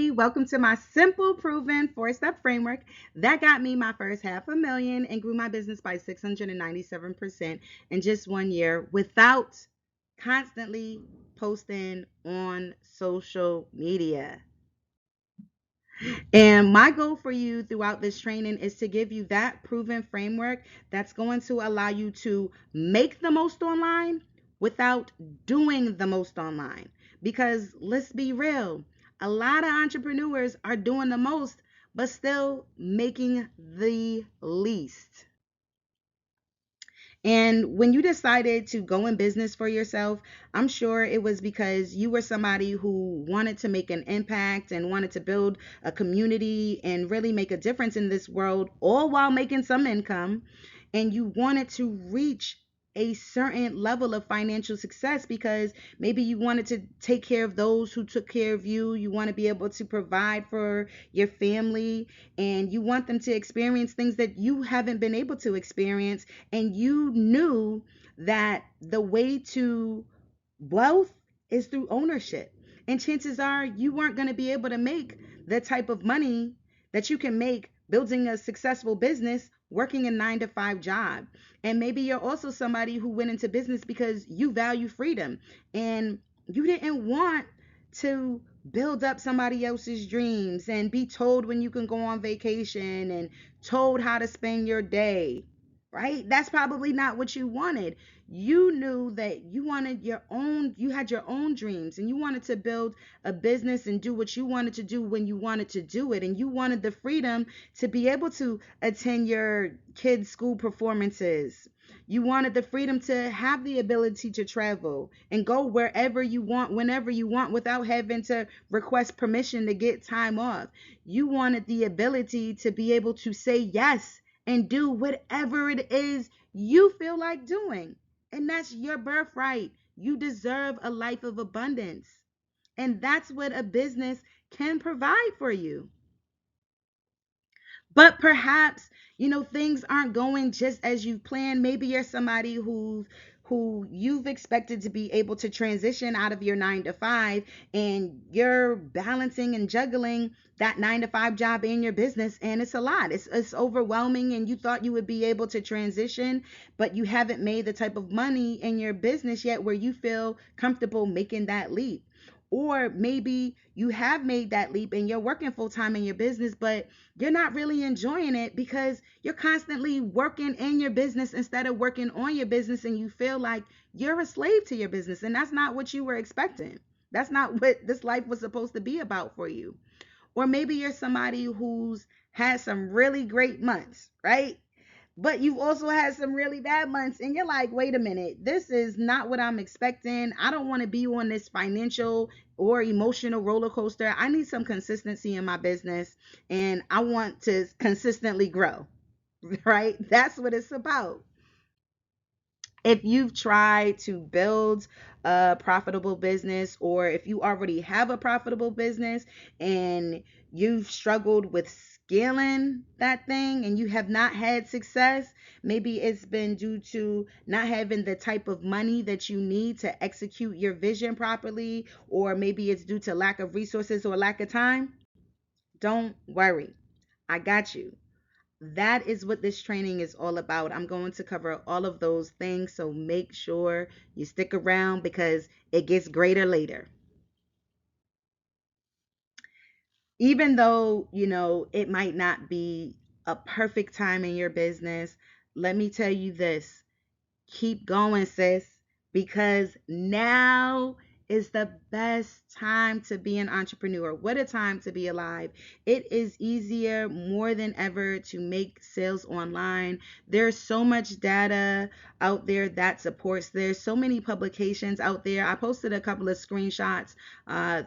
everybody. Welcome to my simple, proven four-step framework that got me my first $500,000 and grew my business by 697% in just 1 year without constantly posting on social media. And my goal for you throughout this training is to give you that proven framework that's going to allow you to make the most online without doing the most online. Because let's be real, a lot of entrepreneurs are doing the most, but still making the least. And when you decided to go in business for yourself, I'm sure it was because you were somebody who wanted to make an impact and wanted to build a community and really make a difference in this world, all while making some income. And you wanted to reach a certain level of financial success because maybe you wanted to take care of those who took care of you. You want to be able to provide for your family and you want them to experience things that you haven't been able to experience. And you knew that the way to wealth is through ownership. And chances are you weren't going to be able to make the type of money that you can make building a successful business working a 9 to 5 job. And maybe you're also somebody who went into business because you value freedom and you didn't want to build up somebody else's dreams and be told when you can go on vacation and told how to spend your day, right? That's probably not what you wanted. You knew that you wanted your own, you had your own dreams and you wanted to build a business and do what you wanted to do when you wanted to do it. And you wanted the freedom to be able to attend your kids' school performances. You wanted the freedom to have the ability to travel and go wherever you want, whenever you want, without having to request permission to get time off. You wanted the ability to be able to say yes and do whatever it is you feel like doing. And that's your birthright. You deserve a life of abundance. And that's what a business can provide for you. But perhaps, things aren't going just as you planned. Maybe you're somebody who you've expected to be able to transition out of your 9 to 5 and you're balancing and juggling that 9 to 5 job in your business and it's a lot. It's overwhelming and you thought you would be able to transition, but you haven't made the type of money in your business yet where you feel comfortable making that leap. Or maybe you have made that leap and you're working full time in your business, but you're not really enjoying it because you're constantly working in your business instead of working on your business and you feel like you're a slave to your business and that's not what you were expecting. That's not what this life was supposed to be about for you. Or maybe you're somebody who's had some really great months, right? But you've also had some really bad months and you're like, wait a minute, this is not what I'm expecting. I don't want to be on this financial or emotional roller coaster. I need some consistency in my business and I want to consistently grow, right? That's what it's about. If you've tried to build a profitable business or if you already have a profitable business and you've struggled with scaling that thing and you have not had success, maybe it's been due to not having the type of money that you need to execute your vision properly, or maybe it's due to lack of resources or lack of time. Don't worry, I got you. That is what this training is all about. I'm going to cover all of those things, so make sure you stick around because it gets greater later. Even though, it might not be a perfect time in your business, let me tell you this. Keep going, sis, because now is the best time to be an entrepreneur. What a time to be alive. It is easier more than ever to make sales online. There's so much data out there that supports. There's so many publications out there. I posted a couple of screenshots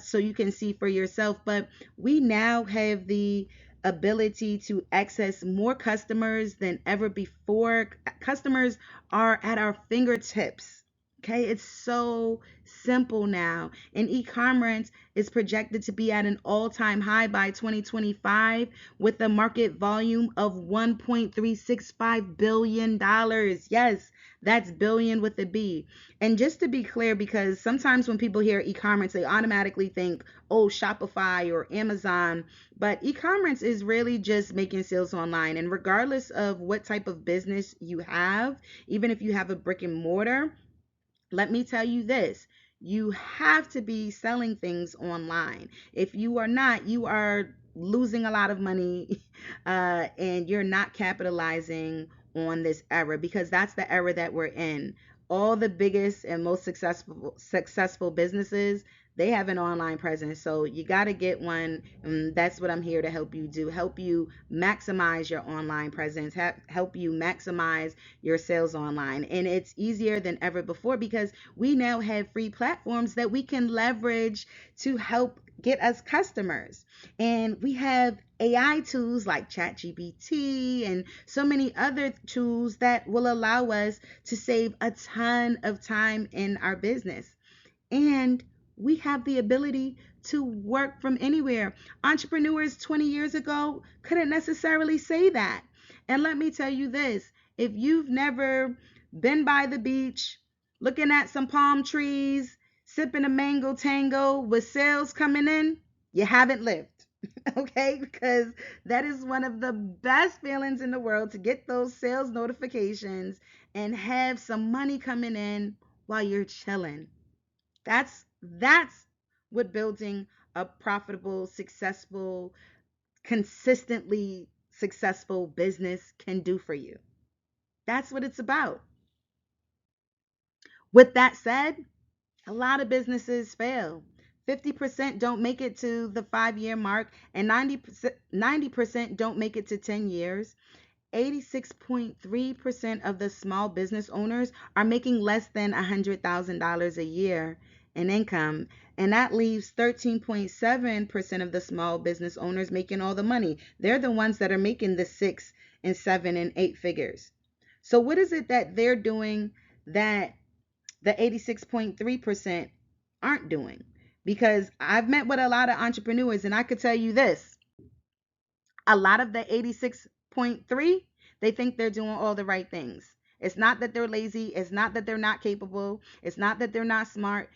so you can see for yourself, but we now have the ability to access more customers than ever before. Customers are at our fingertips. Okay, it's so simple now. And e-commerce is projected to be at an all-time high by 2025 with a market volume of $1.365 billion. Yes, That's billion with a B. And just to be clear, because sometimes when people hear e-commerce, they automatically think, oh, Shopify or Amazon. But e-commerce is really just making sales online. And regardless of what type of business you have, even if you have a brick and mortar, let me tell you this. You have to be selling things online. If you are not, you are losing a lot of money and you're not capitalizing on this era, because that's the era that we're in. All the biggest and most successful businesses, they have an online presence. So you got to get one. And that's what I'm here to help you do. Help you maximize your online presence, help you maximize your sales online. And it's easier than ever before because we now have free platforms that we can leverage to help get us customers. And we have AI tools like ChatGPT and so many other tools that will allow us to save a ton of time in our business. And we have the ability to work from anywhere. Entrepreneurs 20 years ago couldn't necessarily say that. And let me tell you this, if you've never been by the beach, looking at some palm trees, sipping a mango tango with sales coming in, you haven't lived. Okay, because that is one of the best feelings in the world, to get those sales notifications and have some money coming in while you're chilling. That's what building a profitable, successful, consistently successful business can do for you. That's what it's about. With that said, a lot of businesses fail. 50% don't make it to the 5-year mark, and 90% don't make it to 10 years. 86.3% of the small business owners are making less than $100,000 a year in income. And that leaves 13.7% of the small business owners making all the money. They're the ones that are making the 6 and 7 and 8 figures. So, what is it that they're doing that the 86.3% aren't doing? Because I've met with a lot of entrepreneurs, and I could tell you this, a lot of the 86.3, they think they're doing all the right things. It's not that they're lazy, it's not that they're not capable, it's not that they're not smart.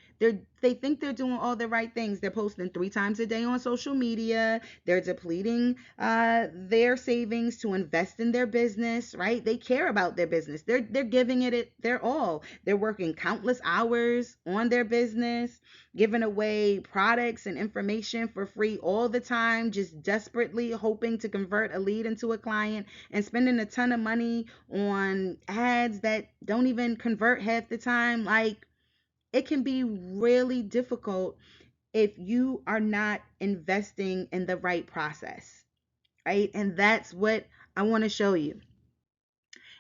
They think they're doing all the right things. They're posting 3 times a day on social media. They're depleting their savings to invest in their business, right? They care about their business. They're giving it their all. They're working countless hours on their business, giving away products and information for free all the time, just desperately hoping to convert a lead into a client, and spending a ton of money on ads that don't even convert half the time. Like, it can be really difficult if you are not investing in the right process, right? And that's what I want to show you.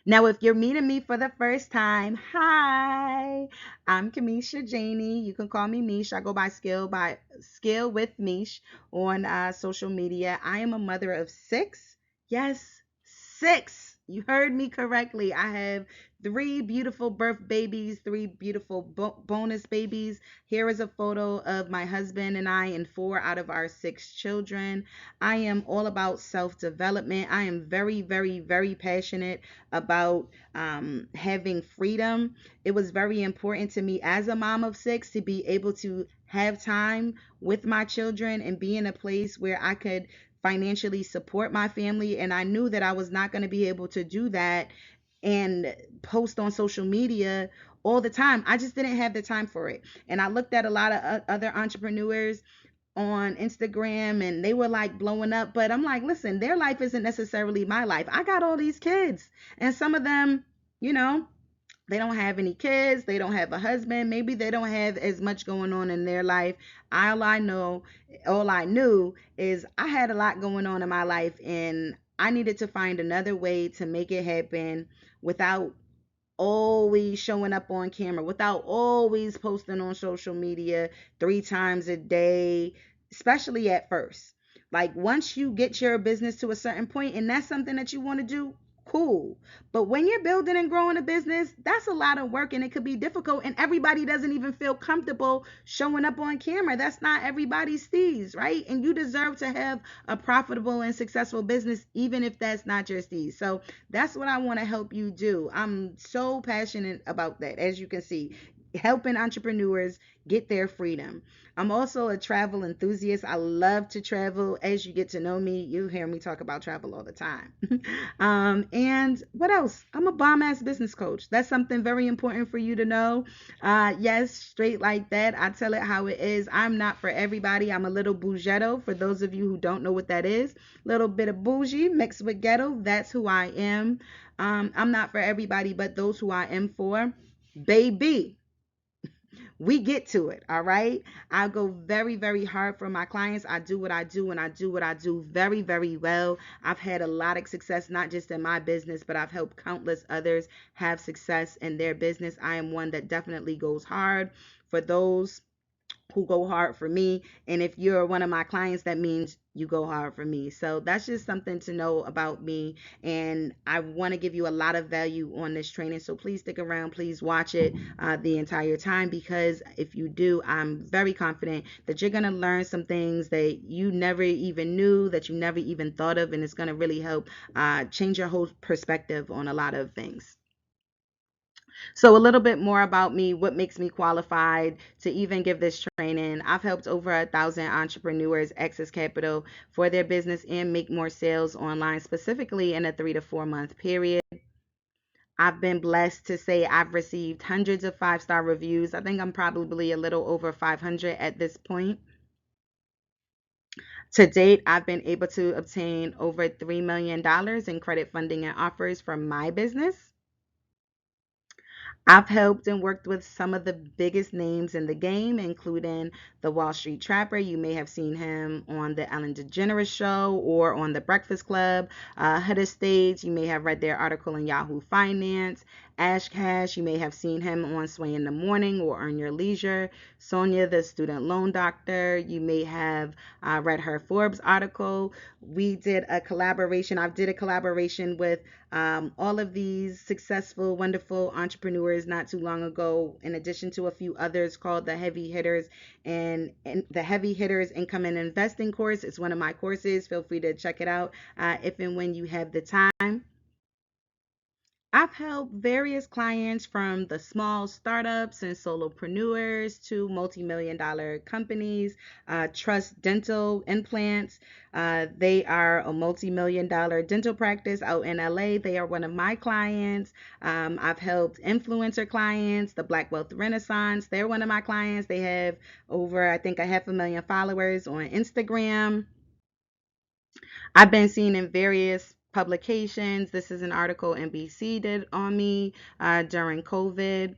Now, if you're meeting me for the first time, hi, I'm Kamisha Janey. You can call me Mish. I go by Skill with Mish on social media. I am a mother of 6. Yes, 6. You heard me correctly. I have 3 beautiful birth babies, 3 beautiful bonus babies. Here is a photo of my husband and I and 4 out of our 6 children. I am all about self-development. I am very, very, very passionate about having freedom. It was very important to me as a mom of 6 to be able to have time with my children and be in a place where I could financially support my family. And I knew that I was not going to be able to do that and post on social media all the time. I just didn't have the time for it. And I looked at a lot of other entrepreneurs on Instagram and they were like blowing up, but I'm like, listen, their life isn't necessarily my life. I got all these kids, and some of them, you know, they don't have any kids, they don't have a husband, maybe they don't have as much going on in their life. All I knew is I had a lot going on in my life, and I needed to find another way to make it happen without always showing up on camera, without always posting on social media 3 times a day, especially at first. Like, once you get your business to a certain point and that's something that you want to do, cool. But when you're building and growing a business, that's a lot of work and it could be difficult. And everybody doesn't even feel comfortable showing up on camera. That's not everybody's steez, right? And you deserve to have a profitable and successful business, even if that's not your steez. So that's what I want to help you do. I'm so passionate about that, as you can see, helping entrepreneurs get their freedom. I'm also a travel enthusiast. I love to travel. As you get to know me, you hear me talk about travel all the time. And what else? I'm a bomb ass business coach. That's something very important for you to know. Yes, straight like that. I tell it how it is. I'm not for everybody. I'm a little bougetto. For those of you who don't know what that is, little bit of bougie mixed with ghetto. That's who I am. I'm not for everybody, but those who I am for, baby, we get to it. All right. I go very, very hard for my clients. I do what I do and I do what I do very, very well. I've had a lot of success, not just in my business, but I've helped countless others have success in their business. I am one that definitely goes hard for those who go hard for me. And if you're one of my clients, that means you go hard for me. So that's just something to know about me. And I want to give you a lot of value on this training. So please stick around. Please watch it the entire time, because if you do, I'm very confident that you're going to learn some things that you never even knew, that you never even thought of. And it's going to really help change your whole perspective on a lot of things. So, a little bit more about me, what makes me qualified to even give this training. I've helped over 1,000 entrepreneurs access capital for their business and make more sales online, specifically in a 3 to 4 month period. I've been blessed to say I've received hundreds of 5-star reviews. I think I'm probably a little over 500 at this point. To date, I've been able to obtain over $3 million in credit funding and offers for my business. I've helped and worked with some of the biggest names in the game, including the Wall Street Trapper. You may have seen him on the Ellen DeGeneres Show or on The Breakfast Club. Hutter Stage, you may have read their article in Yahoo Finance. Ash Cash, you may have seen him on Sway in the Morning or Earn Your Leisure. Sonia, the student loan doctor, you may have read her Forbes article. We did a collaboration. I did a collaboration with all of these successful, wonderful entrepreneurs not too long ago, in addition to a few others, called the Heavy Hitters and the Heavy Hitters Income and Investing course. It's one of my courses. Feel free to check it out if and when you have the time. I've helped various clients from the small startups and solopreneurs to multi-million dollar companies. Trust Dental Implants. They are a multi-million dollar dental practice out in LA. They are one of my clients. I've helped influencer clients, the Black Wealth Renaissance. They're one of my clients. They have over, I think, a 500,000 followers on Instagram. I've been seen in various publications. This is an article NBC did on me during COVID.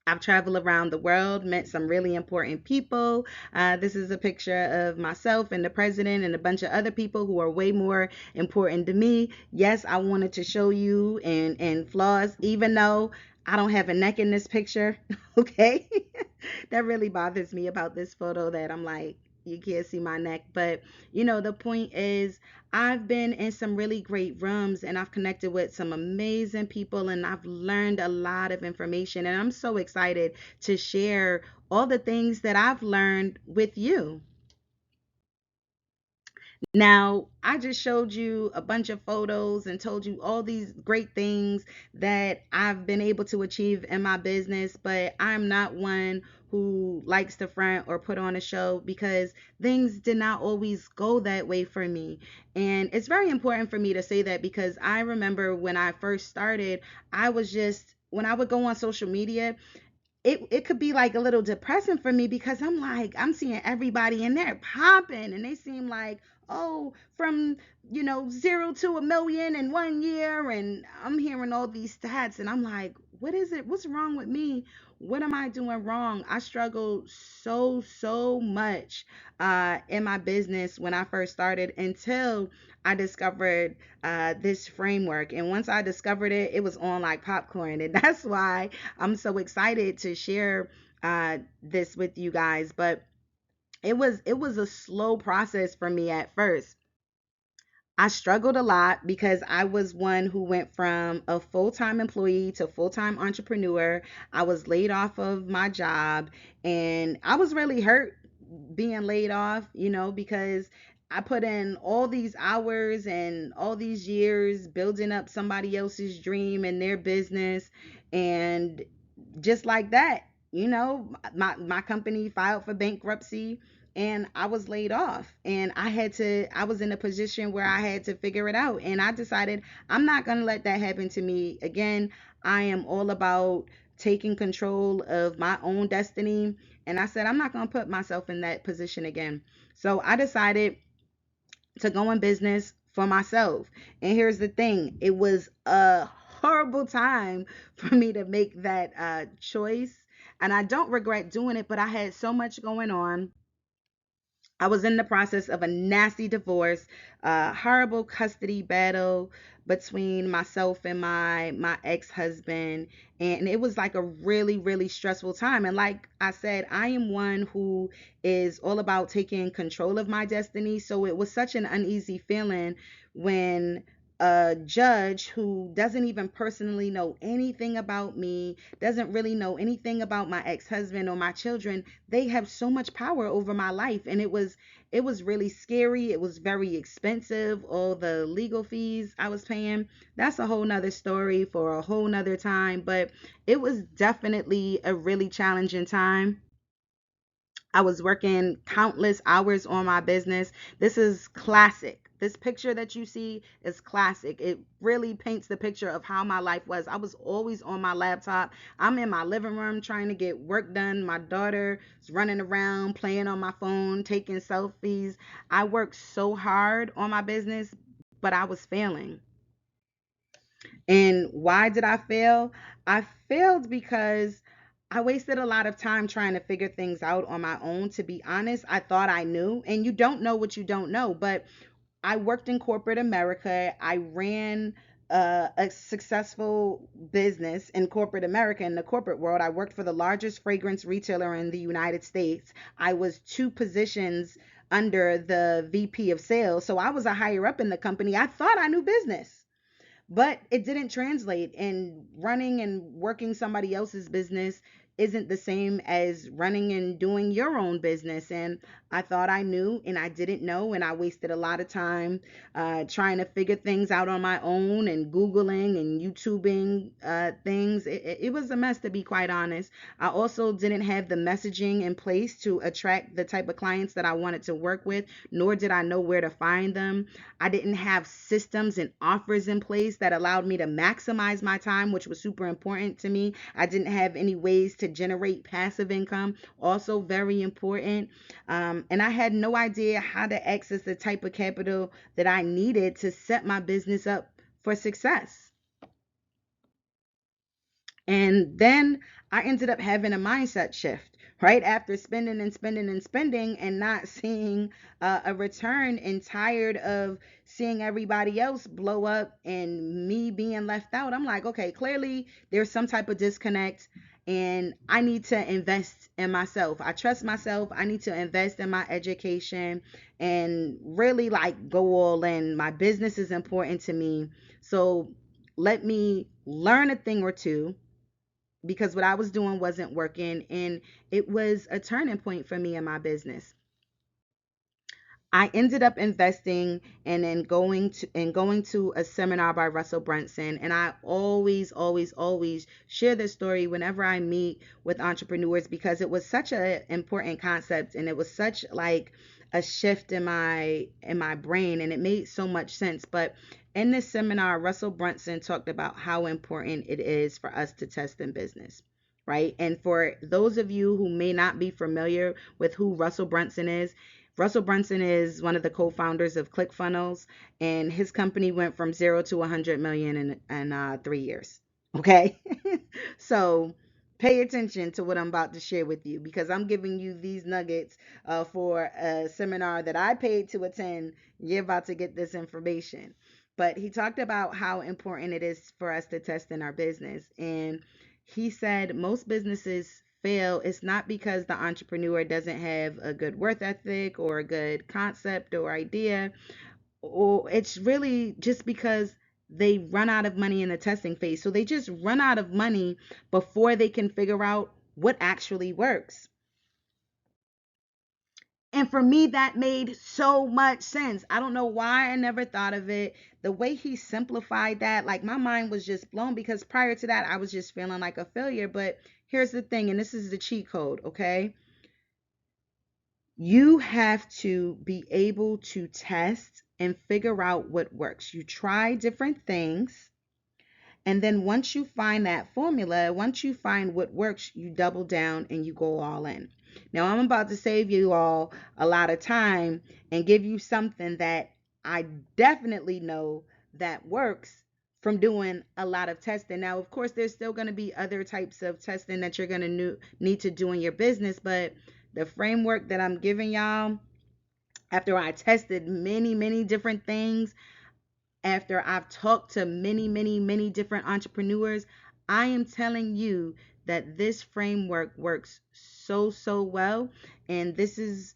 I've traveled around the world, met some really important people. This is a picture of myself and the president and a bunch of other people who are way more important to me. Yes, I wanted to show you and flaws, even though I don't have a neck in this picture. Okay. That really bothers me about this photo, that I'm like, you can't see my neck. But, the point is, I've been in some really great rooms and I've connected with some amazing people and I've learned a lot of information. And I'm so excited to share all the things that I've learned with you. Now, I just showed you a bunch of photos and told you all these great things that I've been able to achieve in my business, but I'm not one who likes to front or put on a show, because things did not always go that way for me. And it's very important for me to say that, because I remember when I first started, I was just, when I would go on social media, it could be like a little depressing for me, because I'm like, I'm seeing everybody and they're popping and they seem like, oh, from 0 to 1 million in 1 year, and I'm hearing all these stats and I'm like, what is it, what's wrong with me, what am I doing wrong? I struggled so much in my business when I first started, until I discovered this framework. And once I discovered it, it was on like popcorn. And that's why I'm so excited to share this with you guys. But it was a slow process for me at first. I struggled a lot because I was one who went from a full-time employee to full-time entrepreneur. I was laid off of my job, and I was really hurt being laid off, because I put in all these hours and all these years building up somebody else's dream and their business. And just like that, my company filed for bankruptcy, and I was laid off, and I was in a position where I had to figure it out, and I decided I'm not going to let that happen to me again. I am all about taking control of my own destiny, and I said I'm not going to put myself in that position again. So I decided to go in business for myself. And here's the thing, it was a horrible time for me to make that choice. And I don't regret doing it, but I had so much going on. I was in the process of a nasty divorce, horrible custody battle between myself and my ex-husband, and it was like a really really stressful time. And like I said, I am one who is all about taking control of my destiny, so it was such an uneasy feeling when a judge who doesn't even personally know anything about me, doesn't really know anything about my ex-husband or my children, they have so much power over my life. And it was really scary. It was very expensive, all the legal fees I was paying. That's a whole nother story for a whole nother time, but it was definitely a really challenging time. I was working countless hours on my business. This is classic. This picture that you see is classic. It really paints the picture of how my life was. I was always on my laptop. I'm in my living room trying to get work done. My daughter is running around, playing on my phone, taking selfies. I worked so hard on my business, but I was failing. And why did I fail? I failed because I wasted a lot of time trying to figure things out on my own. To be honest, I thought I knew, and you don't know what you don't know. But I worked in corporate America. I ran a successful business in corporate America, in the corporate world. I worked for the largest fragrance retailer in the United States. I was two positions under the VP of sales. So I was a higher up in the company. I thought I knew business, but it didn't translate. And running and working somebody else's business isn't the same as running and doing your own business. And I thought I knew, and I didn't know, and I wasted a lot of time trying to figure things out on my own, and googling and youtubing things. It was a mess, to be quite honest. I also didn't have the messaging in place to attract the type of clients that I wanted to work with, nor did I know where to find them. I didn't have systems and offers in place that allowed me to maximize my time, which was super important to me. I didn't have any ways to generate passive income, also very important. And I had no idea how to access the type of capital that I needed to set my business up for success. And then I ended up having a mindset shift right after spending and spending and spending and not seeing a return, and tired of seeing everybody else blow up and me being left out. I'm like, okay, clearly there's some type of disconnect, and I need to invest in myself. I trust myself. I need to invest in my education and really like go all in. My business is important to me. So let me learn a thing or two, because what I was doing wasn't working, and it was a turning point for me in my business. I ended up investing and then going to a seminar by Russell Brunson. And I always share this story whenever I meet with entrepreneurs, because it was such an important concept, and it was such like a shift in my brain, and it made so much sense. But in this seminar, Russell Brunson talked about how important it is for us to test in business. Right. And for those of you who may not be familiar with who Russell Brunson is, Russell Brunson is one of the co-founders of ClickFunnels, and his company went from 0 to 100 million in 3 years. Okay, so pay attention to what I'm about to share with you, because I'm giving you these nuggets for a seminar that I paid to attend. You're about to get this information. But he talked about how important it is for us to test in our business, and he said most businesses fail. It's not because the entrepreneur doesn't have a good worth ethic or a good concept or idea. or it's really just because they run out of money in the testing phase. So they just run out of money before they can figure out what actually works. And for me, that made so much sense. I don't know why I never thought of it. The way he simplified that, like my mind was just blown because prior to that, I was just feeling like a failure. But here's the thing, and this is the cheat code, okay? You have to be able to test and figure out what works. You try different things. And then once you find that formula, once you find what works, you double down and you go all in. Now, I'm about to save you all a lot of time and give you something that I definitely know that works from doing a lot of testing. Now, of course, there's still going to be other types of testing that you're going to need to do in your business, but the framework that I'm giving y'all, after I tested many, many different things, after I've talked to many, many, many different entrepreneurs, I am telling you that this framework works so, so well. And this is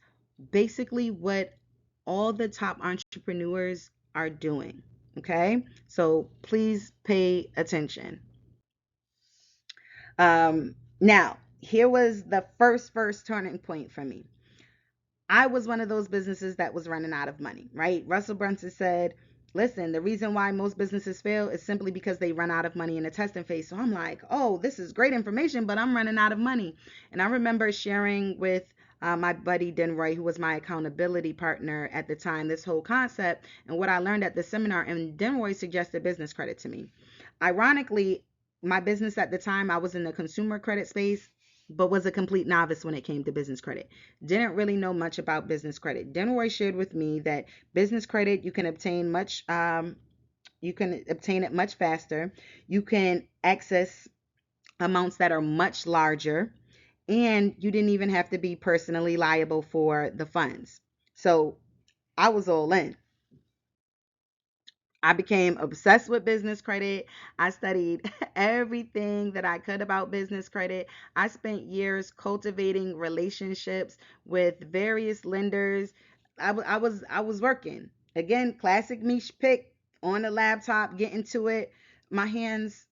basically what all the top entrepreneurs are doing. Okay. So please pay attention. Now, here was the first turning point for me. I was one of those businesses that was running out of money, right? Russell Brunson said, listen, the reason why most businesses fail is simply because they run out of money in the testing phase. So I'm like, oh, this is great information, but I'm running out of money. And I remember sharing with my buddy Denroy, who was my accountability partner at the time, this whole concept and what I learned at the seminar. And Denroy suggested business credit to me. Ironically, my business at the time, I was in the consumer credit space, but was a complete novice when it came to business credit. Didn't really know much about business credit. Denroy shared with me that business credit you can obtain it much faster. You can access amounts that are much larger, and you didn't even have to be personally liable for the funds. So I was all in. I became obsessed with business credit. I studied everything that I could about business credit. I spent years cultivating relationships with various lenders. I was working. Again, classic niche pick on the laptop, getting to it. My hands,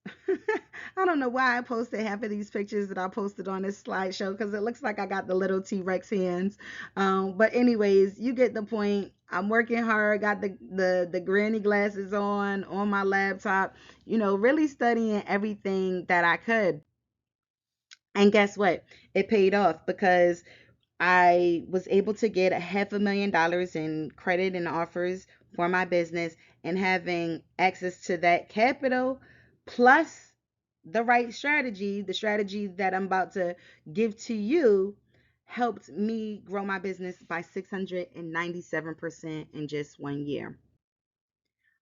I don't know why I posted half of these pictures that I posted on this slideshow because it looks like I got the little T-Rex hands. But anyways, you get the point. I'm working hard, got the granny glasses on my laptop, really studying everything that I could. And guess what? It paid off because I was able to get $500,000 in credit and offers for my business, and having access to that capital plus the right strategy, the strategy that I'm about to give to you, helped me grow my business by 697% in just 1 year.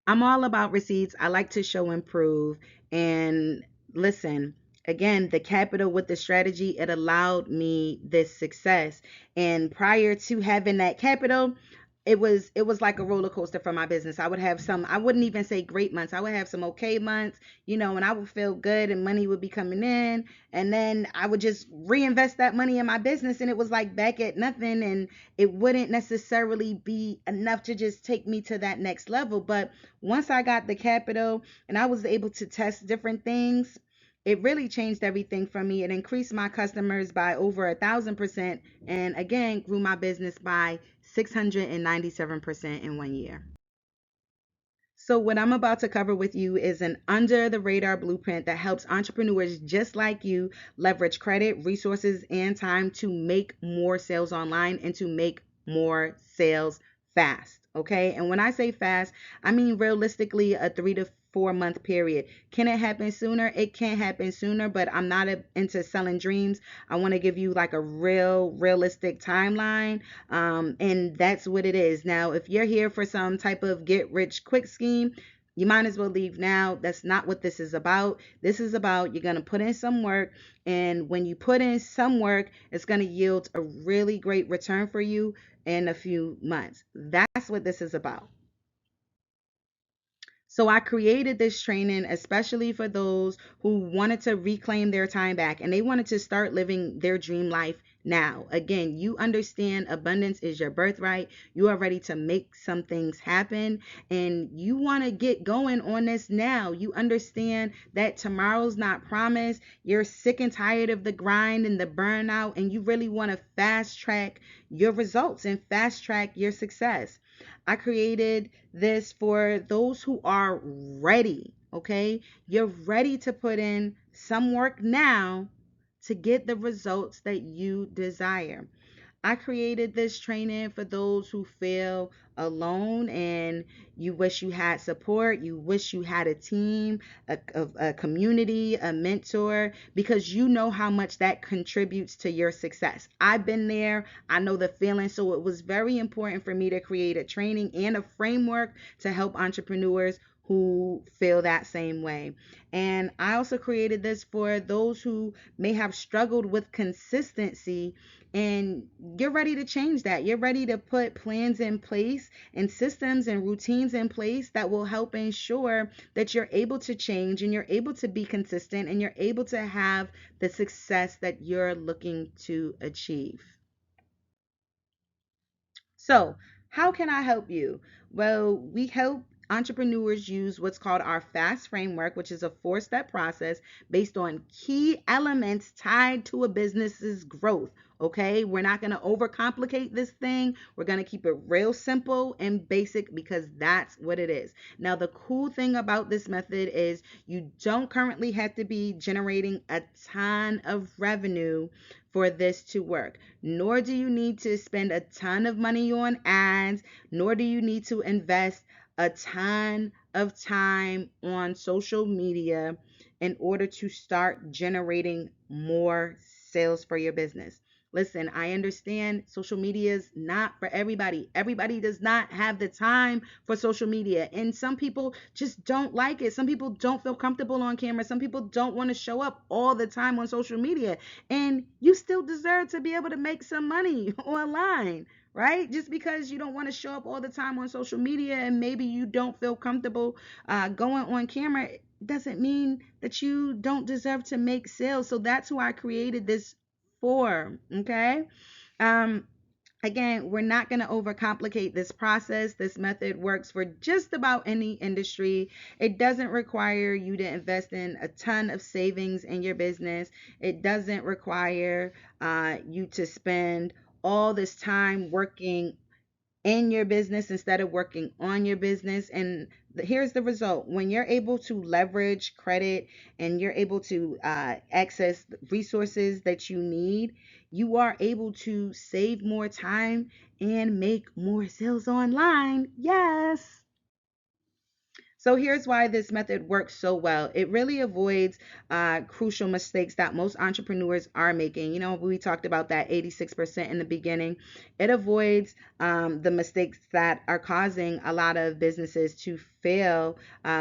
I'm all about receipts. I like to show and prove. And listen, again, the capital with the strategy, it allowed me this success. And prior to having that capital, it was like a roller coaster for my business. I would have some, I wouldn't even say great months. I would have some okay months, and I would feel good and money would be coming in. And then I would just reinvest that money in my business and it was like back at nothing, and it wouldn't necessarily be enough to just take me to that next level. But once I got the capital and I was able to test different things, it really changed everything for me. It increased my customers by over 1,000%, and again, grew my business by 697% in 1 year. So, what I'm about to cover with you is an under the radar blueprint that helps entrepreneurs just like you leverage credit, resources, and time to make more sales online and to make more sales fast. Okay. And when I say fast, I mean realistically a 3 to 4 month period. Can it happen sooner? It can happen sooner, but I'm not into selling dreams. I want to give you like a realistic timeline, and that's what it is. Now, if you're here for some type of get rich quick scheme, you might as well leave now. That's not what this is about. This is about you're going to put in some work. And when you put in some work, it's going to yield a really great return for you in a few months. That's what this is about. So I created this training especially for those who wanted to reclaim their time back and they wanted to start living their dream life now. Again, you understand abundance is your birthright. You are ready to make some things happen, and you want to get going on this now. You understand that tomorrow's not promised. You're sick and tired of the grind and the burnout, and you really want to fast track your results and fast track your success. I created this for those who are ready, okay? You're ready to put in some work now to get the results that you desire. I created this training for those who feel alone and you wish you had support, you wish you had a team, a community, a mentor, because you know how much that contributes to your success. I've been there, I know the feeling. So it was very important for me to create a training and a framework to help entrepreneurs who feel that same way. And I also created this for those who may have struggled with consistency, and you're ready to change that. You're ready to put plans in place and systems and routines in place that will help ensure that you're able to change and you're able to be consistent and you're able to have the success that you're looking to achieve. So, how can I help you? Well, we help entrepreneurs use what's called our FAST framework, which is a 4-step process based on key elements tied to a business's growth. Okay, we're not going to overcomplicate this thing. We're going to keep it real simple and basic because that's what it is. Now, the cool thing about this method is you don't currently have to be generating a ton of revenue for this to work, nor do you need to spend a ton of money on ads, nor do you need to invest a ton of time on social media in order to start generating more sales for your business. Listen, I understand social media is not for everybody. Everybody does not have the time for social media. And some people just don't like it. Some people don't feel comfortable on camera. Some people don't want to show up all the time on social media. And you still deserve to be able to make some money online, right? Just because you don't want to show up all the time on social media and maybe you don't feel comfortable going on camera doesn't mean that you don't deserve to make sales. So that's who I created this for. Okay. Um, Again, we're not going to overcomplicate this process. This method works for just about any industry. It doesn't require you to invest in a ton of savings in your business. It doesn't require you to spend all this time working in your business instead of working on your business. And here's the result: when you're able to leverage credit and you're able to access resources that you need, you are able to save more time and make more sales online. Yes. So here's why this method works so well. It really avoids crucial mistakes that most entrepreneurs are making. You know, we talked about that 86% in the beginning. It avoids the mistakes that are causing a lot of businesses to fail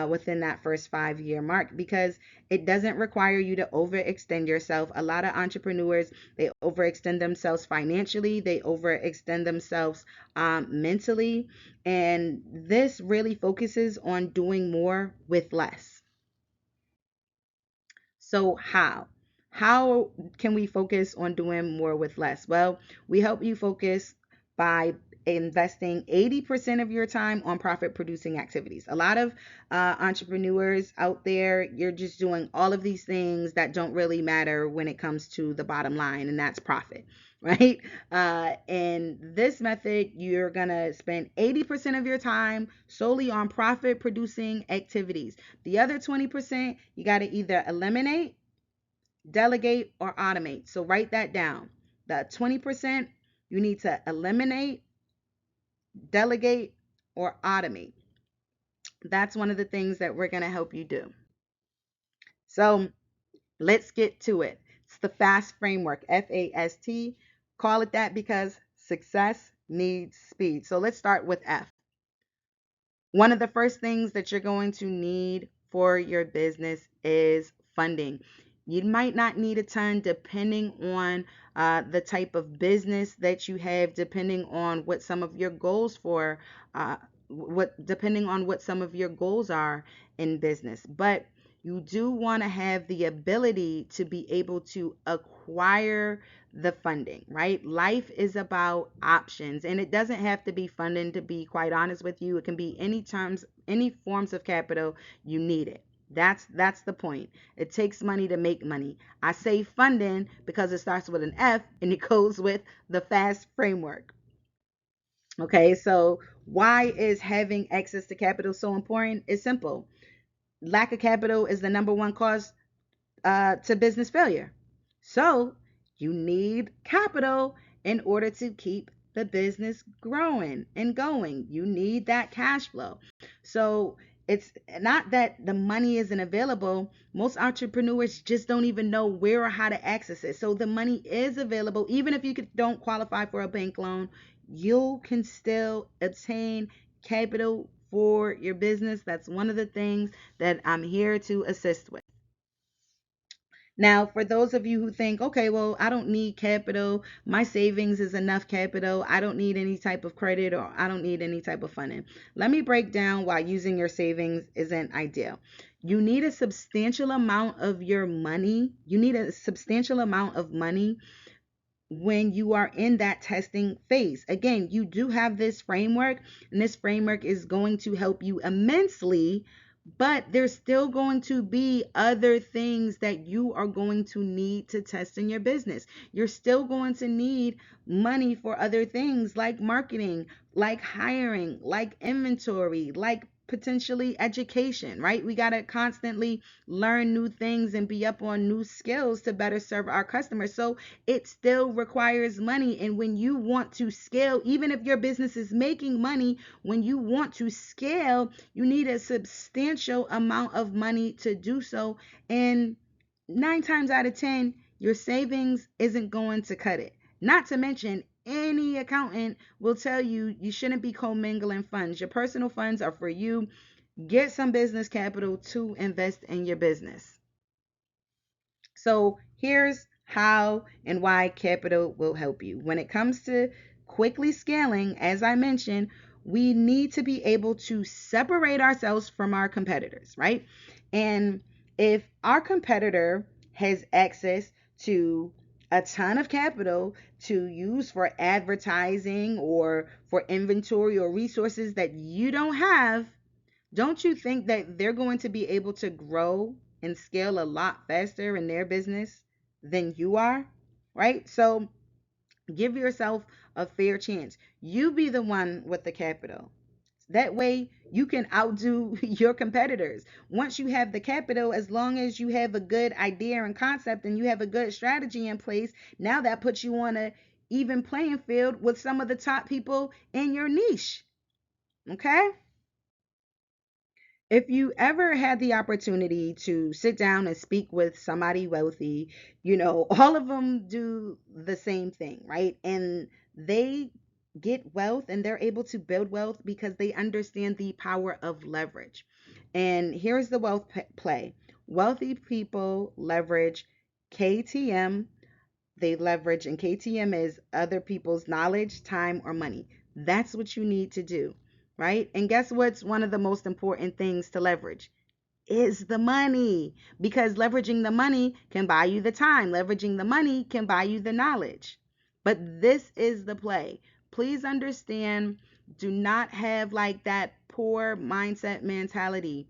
within that first 5 year mark, because it doesn't require you to overextend yourself. A lot of entrepreneurs, they overextend themselves financially, they overextend themselves mentally, and this really focuses on doing more with less. So how? How can we focus on doing more with less? Well, we help you focus by investing 80% of your time on profit producing activities. A lot of entrepreneurs out there, you're just doing all of these things that don't really matter when it comes to the bottom line, and that's profit, right? In this method, you're going to spend 80% of your time solely on profit producing activities. The other 20%, you got to either eliminate, delegate, or automate. So write that down. The 20%, you need to eliminate, delegate, or automate. That's one of the things that we're going to help you do. So let's get to it. It's the FAST framework, FAST. Call it that because success needs speed. So let's start with F. One of the first things that you're going to need for your business is funding. You might not need a ton depending on the type of business that you have, depending on what some of your goals for what depending on what some of your goals are in business. But you do want to have the ability to be able to acquire the funding, right? Life is about options, and it doesn't have to be funding, to be quite honest with you. It can be any forms of capital you need it. That's the point. It takes money to make money. I say funding because it starts with an F and it goes with the FAST framework. Okay, so why is having access to capital so important? It's simple. Lack of capital is the number one cause to business failure. So you need capital in order to keep the business growing and going. You need that cash flow. So it's not that the money isn't available. Most entrepreneurs just don't even know where or how to access it. So the money is available. Even if you don't qualify for a bank loan, you can still obtain capital for your business. That's one of the things that I'm here to assist with. Now, for those of you who think, okay, well, I don't need capital, my savings is enough capital, I don't need any type of credit or I don't need any type of funding. Let me break down why using your savings isn't ideal. You need a substantial amount of your money. You need a substantial amount of money when you are in that testing phase. Again, you do have this framework, and this framework is going to help you immensely, but there's still going to be other things that you are going to need to test in your business. You're still going to need money for other things like marketing, like hiring, like inventory, like potentially education, right? We got to constantly learn new things and be up on new skills to better serve our customers. So it still requires money. And when you want to scale, even if your business is making money, when you want to scale, you need a substantial amount of money to do so. And 9 times out of 10, your savings isn't going to cut it. Not to mention, any accountant will tell you you shouldn't be commingling funds. Your personal funds are for you. Get some business capital to invest in your business. So here's how and why capital will help you. When it comes to quickly scaling, as I mentioned, we need to be able to separate ourselves from our competitors, right? And if our competitor has access to a ton of capital to use for advertising or for inventory or resources that you don't have, don't you think that they're going to be able to grow and scale a lot faster in their business than you are? Right? So give yourself a fair chance. You be the one with the capital. That way you can outdo your competitors. Once you have the capital, as long as you have a good idea and concept and you have a good strategy in place, now that puts you on a even playing field with some of the top people in your niche. Okay? If you ever had the opportunity to sit down and speak with somebody wealthy, all of them do the same thing, right? And they get wealth and they're able to build wealth because they understand the power of leverage. And here's the wealth play. Wealthy people leverage KTM. They leverage, and KTM is other people's knowledge, time, or money. That's what you need to do, right? And guess what's one of the most important things to leverage? Is the money. Because leveraging the money can buy you the time, leveraging the money can buy you the knowledge. But this is the play. Please understand, do not have like that poor mindset mentality.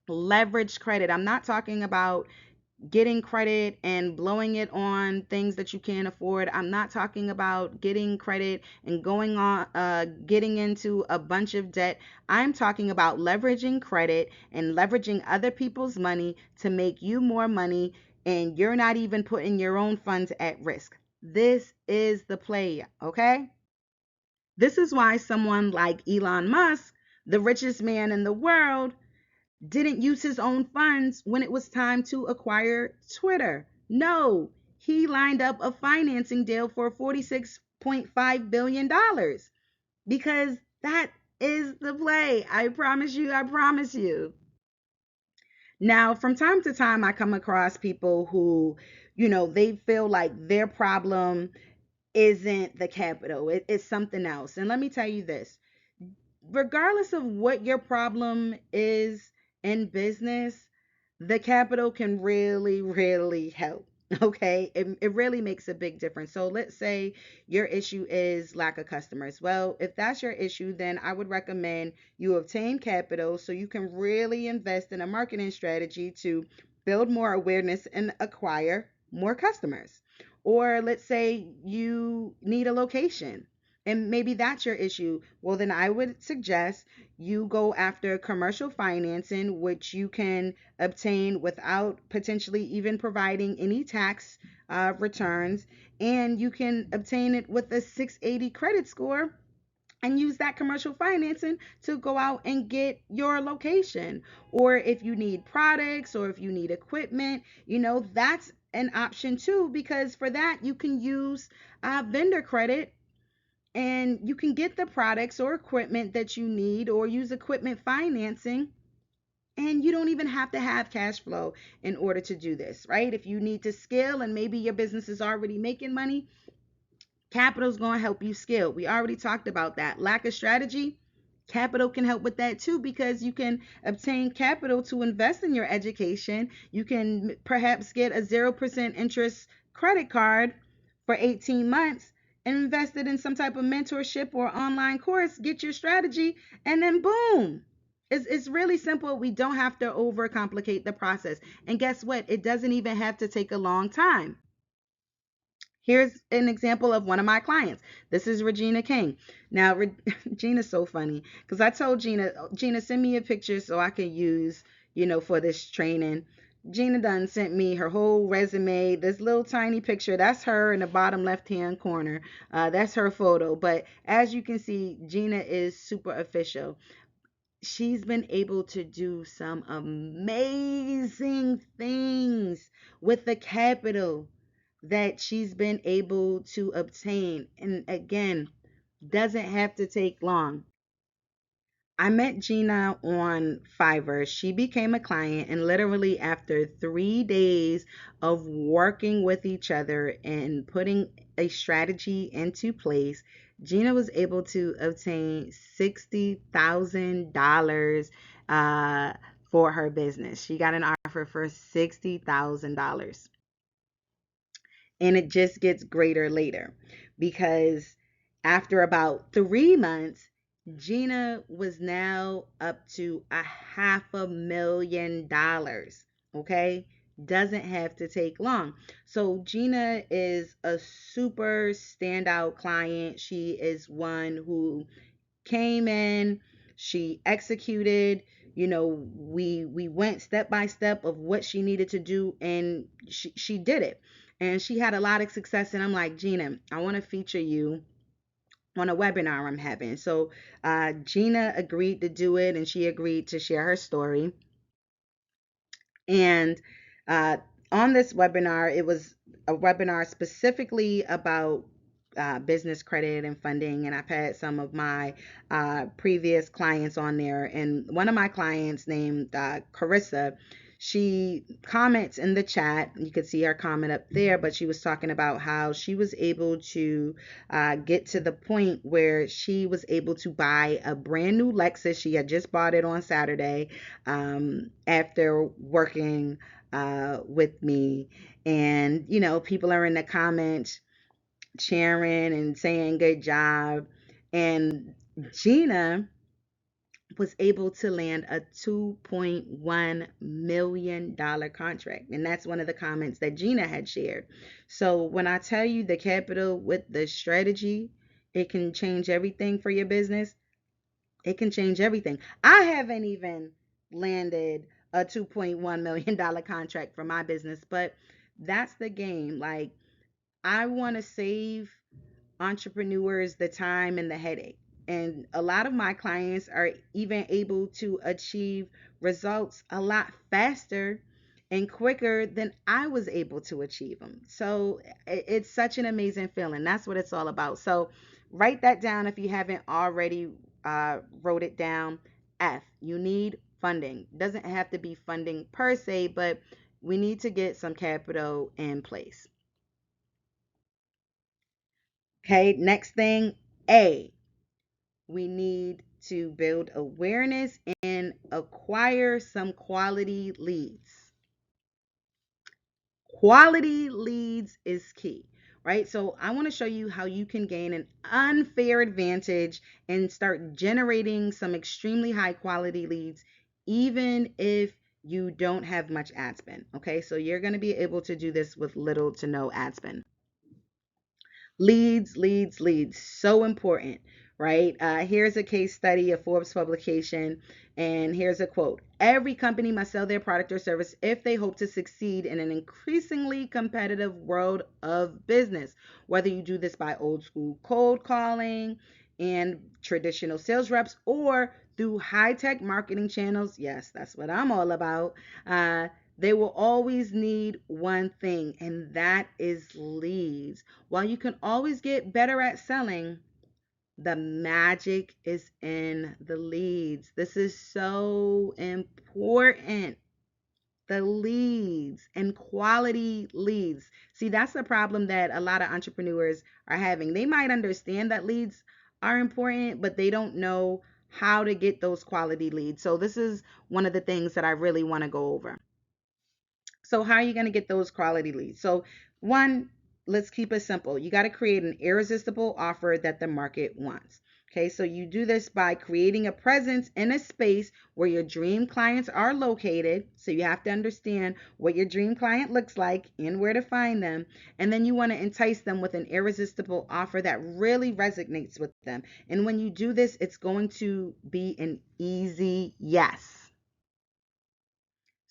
Leverage credit. I'm not talking about getting credit and blowing it on things that you can't afford. I'm not talking about getting credit and going on getting into a bunch of debt. I'm talking about leveraging credit and leveraging other people's money to make you more money, and you're not even putting your own funds at risk. This is the play, okay? This is why someone like Elon Musk, the richest man in the world, didn't use his own funds when it was time to acquire Twitter. No, he lined up a financing deal for $46.5 billion because that is the play. I promise you, I promise you. Now, from time to time, I come across people who, they feel like their problem isn't the capital, it's something else. And let me tell you this, regardless of what your problem is in business, the capital can really, really help. Okay, it really makes a big difference. So let's say your issue is lack of customers. Well, if that's your issue, then I would recommend you obtain capital so you can really invest in a marketing strategy to build more awareness and acquire more customers. Or let's say you need a location and maybe that's your issue. Well, then I would suggest you go after commercial financing, which you can obtain without potentially even providing any tax returns. And you can obtain it with a 680 credit score and use that commercial financing to go out and get your location. Or if you need products or if you need equipment, that's an option too, because for that, you can use vendor credit and you can get the products or equipment that you need or use equipment financing, and you don't even have to have cash flow in order to do this, right? If you need to scale and maybe your business is already making money, capital is going to help you scale. We already talked about that. Lack of strategy, capital can help with that too, because you can obtain capital to invest in your education. You can perhaps get a 0% interest credit card for 18 months and invest it in some type of mentorship or online course, get your strategy, and then boom. It's really simple. We don't have to overcomplicate the process. And guess what? It doesn't even have to take a long time. Here's an example of one of my clients. This is Regina King. Now, Gina's so funny because I told Gina, send me a picture so I can use, for this training. Gina done sent me her whole resume, this little tiny picture. That's her in the bottom left-hand corner. That's her photo. But as you can see, Gina is super official. She's been able to do some amazing things with the capital that she's been able to obtain. And again, doesn't have to take long. I met Gina on Fiverr. She became a client, and literally after 3 days of working with each other and putting a strategy into place, Gina was able to obtain $60,000 for her business. She got an offer for $60,000. And it just gets greater later because after about 3 months, Gina was now up to $500,000. Okay, doesn't have to take long. So Gina is a super standout client. She is one who came in, she executed, we went step by step of what she needed to do, and she did it, and she had a lot of success. And I'm like, Gina, I want to feature you on a webinar I'm having. So Gina agreed to do it, and she agreed to share her story. And uh, on this webinar, it was a webinar specifically about business credit and funding. And I've had some of my previous clients on there. And one of my clients named Carissa, she comments in the chat. You could see her comment up there, but she was talking about how she was able to get to the point where she was able to buy a brand new Lexus. She had just bought it on Saturday after working with me. And, people are in the comments cheering and saying good job. And Gina was able to land a $2.1 million contract. And that's one of the comments that Gina had shared. So when I tell you the capital with the strategy, it can change everything for your business. It can change everything. I haven't even landed a $2.1 million contract for my business, but that's the game. Like, I want to save entrepreneurs the time and the headache. And a lot of my clients are even able to achieve results a lot faster and quicker than I was able to achieve them. So it's such an amazing feeling. That's what it's all about. So write that down if you haven't already wrote it down. F, you need funding. Doesn't have to be funding per se, but we need to get some capital in place. Okay, next thing, A, we need to build awareness and acquire some quality leads. Quality leads is key, right? So I want to show you how you can gain an unfair advantage and start generating some extremely high quality leads, even if you don't have much ad spend. Okay, so you're going to be able to do this with little to no ad spend. Leads, leads, leads. So important, right? Here's a case study, a Forbes publication, and here's a quote. Every company must sell their product or service if they hope to succeed in an increasingly competitive world of business. Whether you do this by old school cold calling and traditional sales reps or through high tech marketing channels, yes, that's what I'm all about. They will always need one thing, and that is leads. While you can always get better at selling, the magic is in the leads. This is so important. The leads and quality leads. See, that's the problem that a lot of entrepreneurs are having. They might understand that leads are important, but they don't know how to get those quality leads. So, this is one of the things that I really want to go over. So how are you going to get those quality leads? So one, let's keep it simple. You got to create an irresistible offer that the market wants. Okay, so you do this by creating a presence in a space where your dream clients are located. So you have to understand what your dream client looks like and where to find them. And then you want to entice them with an irresistible offer that really resonates with them. And when you do this, it's going to be an easy yes.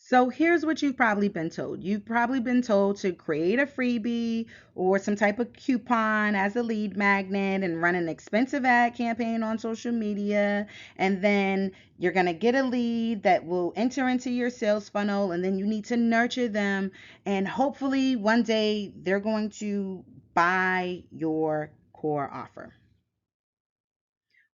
So here's what you've probably been told. You've probably been told to create a freebie or some type of coupon as a lead magnet and run an expensive ad campaign on social media. And then you're going to get a lead that will enter into your sales funnel. And then you need to nurture them. And hopefully one day they're going to buy your core offer.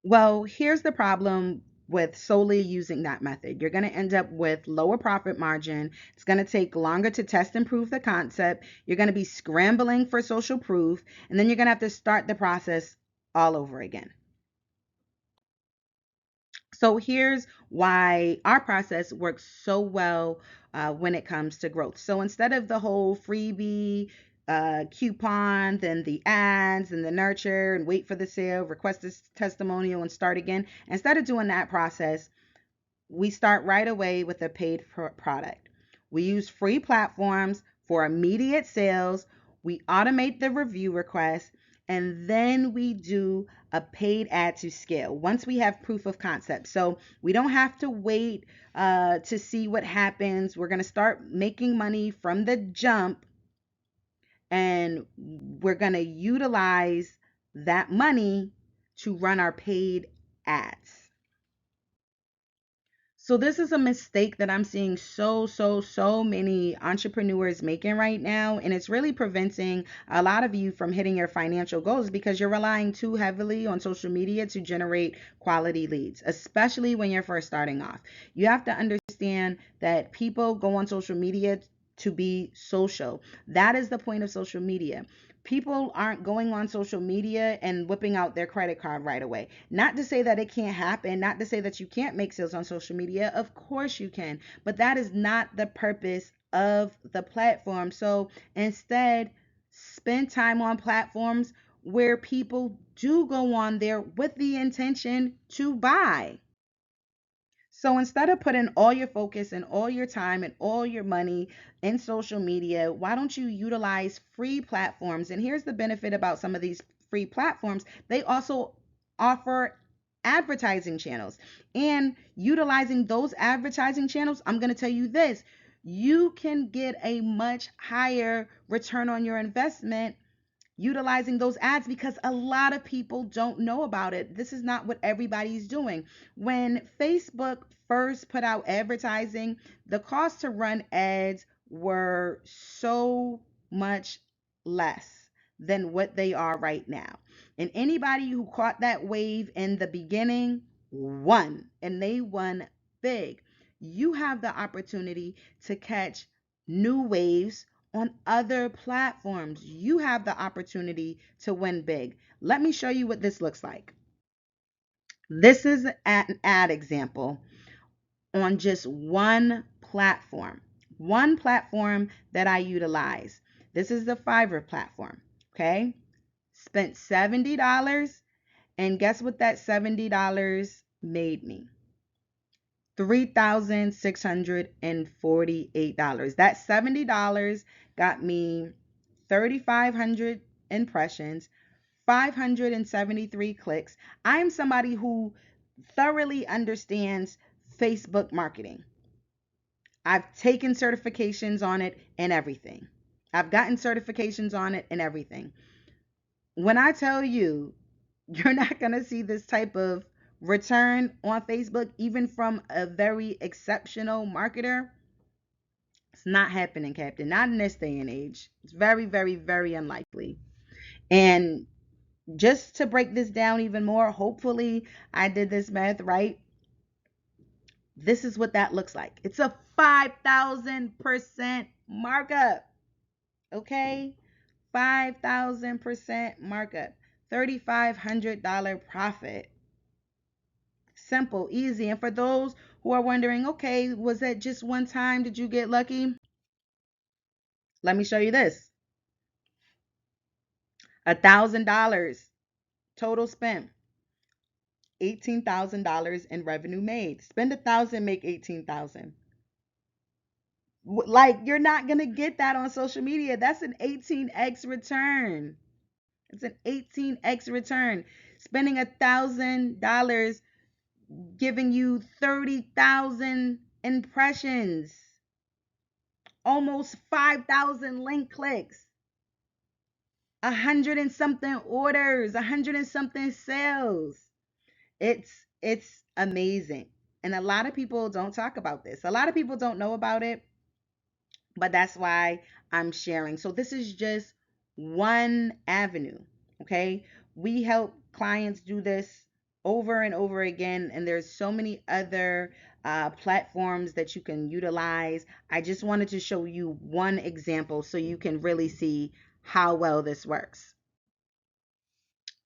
Well, here's the problem with solely using that method. You're going to end up with lower profit margin. It's going to take longer to test and prove the concept. You're going to be scrambling for social proof, and then you're going to have to start the process all over again. So here's why our process works so well when it comes to growth. So instead of the whole freebie, coupons and the ads and the nurture and wait for the sale, request this testimonial and start again, instead of doing that process, we start right away with a paid product. We use free platforms for immediate sales. We automate the review request, and then we do a paid ad to scale once we have proof of concept. So we don't have to wait to see what happens. We're going to start making money from the jump, and we're going to utilize that money to run our paid ads. So this is a mistake that I'm seeing so many entrepreneurs making right now, and it's really preventing a lot of you from hitting your financial goals because you're relying too heavily on social media to generate quality leads, especially when you're first starting off. You have to understand that people go on social media to be social. That is the point of social media. People aren't going on social media and whipping out their credit card right away. Not to say that it can't happen, not to say that you can't make sales on social media. Of course you can, but that is not the purpose of the platform. So instead, spend time on platforms where people do go on there with the intention to buy. So instead of putting all your focus and all your time and all your money in social media, why don't you utilize free platforms? And here's the benefit about some of these free platforms, they also offer advertising channels. And utilizing those advertising channels, I'm going to tell you this, you can get a much higher return on your investment utilizing those ads because a lot of people don't know about it. This is not what everybody's doing. When Facebook first put out advertising, the cost to run ads were so much less than what they are right now. And anybody who caught that wave in the beginning won, and they won big. You have the opportunity to catch new waves on other platforms. You have the opportunity to win big. Let me show you what this looks like. This is an ad example on just one platform. One platform that I utilize. This is the Fiverr platform. Okay. Spent $70. And guess what that $70 made me? $3,648. That $70 got me 3,500 impressions, 573 clicks. I am somebody who thoroughly understands Facebook marketing. I've taken certifications on it and everything. I've gotten certifications on it and everything. When I tell you, you're not going to see this type of return on Facebook, even from a very exceptional marketer. It's not happening, Captain. Not in this day and age. It's very, very, very unlikely. And just to break this down even more, hopefully I did this math right. This is what that looks like. It's a 5,000% markup. Okay? 5,000% markup. $3,500 profit. Simple, easy. And for those who are wondering, okay, was that just one time? Did you get lucky? Let me show you this. $1,000 total spent. $18,000 in revenue made. Spend 1,000, make 18,000. Like, you're not gonna get that on social media. That's an 18x return. It's an 18x return. Spending $1,000 giving you 30,000 impressions, almost 5,000 link clicks, 100 and something orders, 100 and something sales. It's amazing. And a lot of people don't talk about this. A lot of people don't know about it, but that's why I'm sharing. So this is just one avenue, okay? We help clients do this over and over again, and there's so many other platforms that you can utilize. I just wanted to show you one example so you can really see how well this works.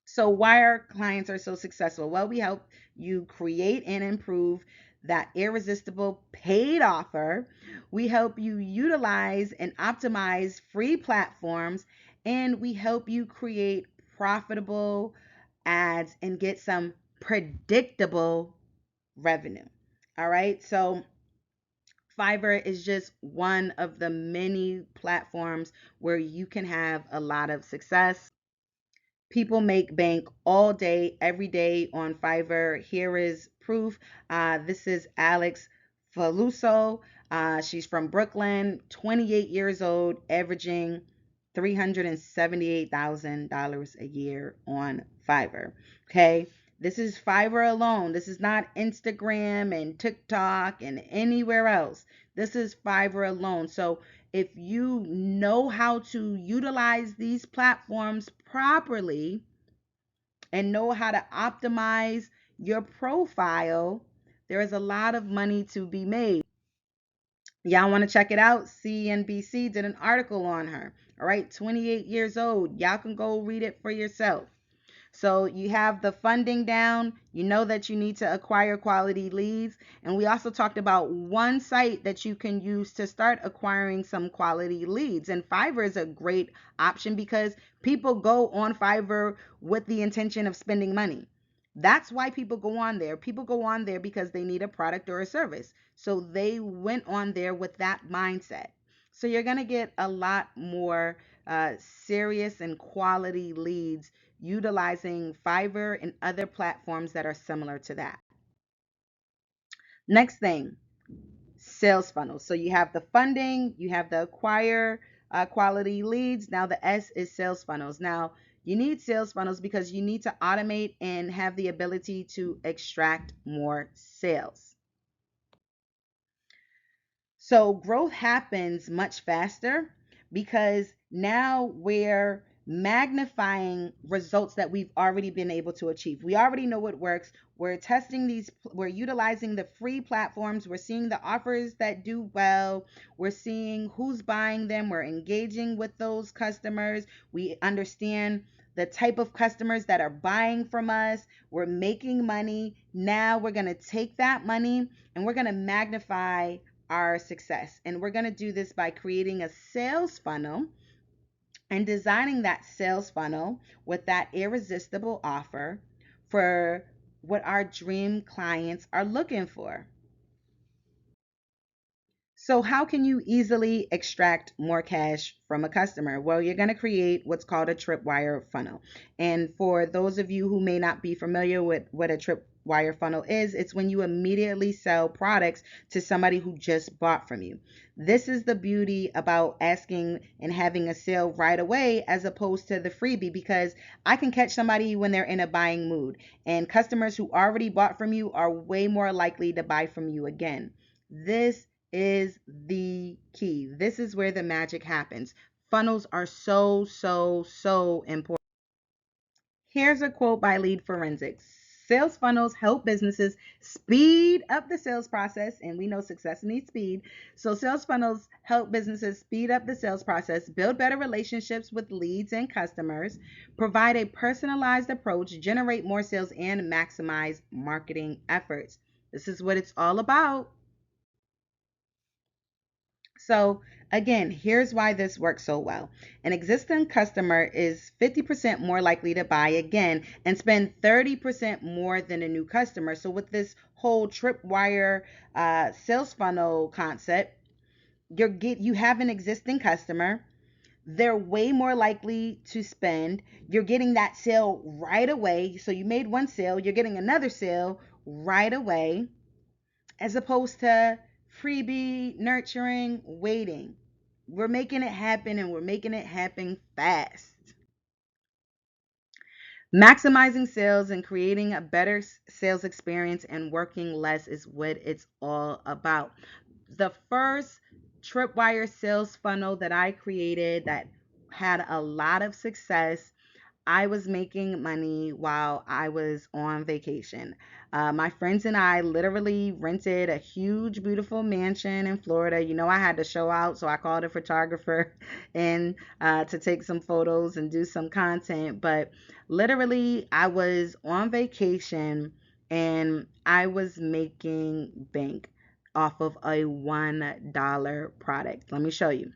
So why our clients are so successful? Well, we help you create and improve that irresistible paid offer. We help you utilize and optimize free platforms, and we help you create profitable ads and get some predictable revenue. All right. So Fiverr is just one of the many platforms where you can have a lot of success. People make bank all day, every day on Fiverr. Here is proof. This is Alex Faluso. She's from Brooklyn, 28 years old, averaging $378,000 a year on Fiverr. Okay. This is Fiverr alone. This is not Instagram and TikTok and anywhere else. This is Fiverr alone. So if you know how to utilize these platforms properly and know how to optimize your profile, there is a lot of money to be made. Y'all want to check it out? CNBC did an article on her. All right, 28 years old. Y'all can go read it for yourself. So you have the funding down. You know that you need to acquire quality leads. And we also talked about one site that you can use to start acquiring some quality leads. And Fiverr is a great option because people go on Fiverr with the intention of spending money. That's why people go on there. People go on there because they need a product or a service. So they went on there with that mindset. So you're going to get a lot more serious and quality leads utilizing Fiverr and other platforms that are similar to that. Next thing, sales funnels. So you have the funding, you have the acquire quality leads. Now the S is sales funnels. Now you need sales funnels because you need to automate and have the ability to extract more sales. So growth happens much faster because now we're magnifying results that we've already been able to achieve. We already know what works. We're testing these, we're utilizing the free platforms. We're seeing the offers that do well. We're seeing who's buying them. We're engaging with those customers. We understand the type of customers that are buying from us. We're making money. Now we're going to take that money and we're going to magnify our success. And we're going to do this by creating a sales funnel and designing that sales funnel with that irresistible offer for what our dream clients are looking for. So, how can you easily extract more cash from a customer? Well, you're going to create what's called a tripwire funnel. And for those of you who may not be familiar with what a tripwire funnel is, it's when you immediately sell products to somebody who just bought from you. This is the beauty about asking and having a sale right away as opposed to the freebie, because I can catch somebody when they're in a buying mood, and customers who already bought from you are way more likely to buy from you again. This is the key. This is where the magic happens. Funnels are so important. Here's a quote by Lead Forensics. Sales funnels help businesses speed up the sales process, and we know success needs speed. So, sales funnels help businesses speed up the sales process, build better relationships with leads and customers, provide a personalized approach, generate more sales, and maximize marketing efforts. This is what it's all about. So, again, here's why this works so well. An existing customer is 50% more likely to buy again and spend 30% more than a new customer. So, with this whole tripwire sales funnel concept, you have an existing customer. They're way more likely to spend. You're getting that sale right away. So, you made one sale, you're getting another sale right away, as opposed to freebie, nurturing, waiting. We're making it happen, and we're making it happen fast. Maximizing sales and creating a better sales experience and working less is what it's all about. The first tripwire sales funnel that I created that had a lot of success, I was making money while I was on vacation. My friends and I literally rented a huge, beautiful mansion in Florida. You know, I had to show out, so I called a photographer and to take some photos and do some content. But literally, I was on vacation and I was making bank off of a $1 product. Let me show you.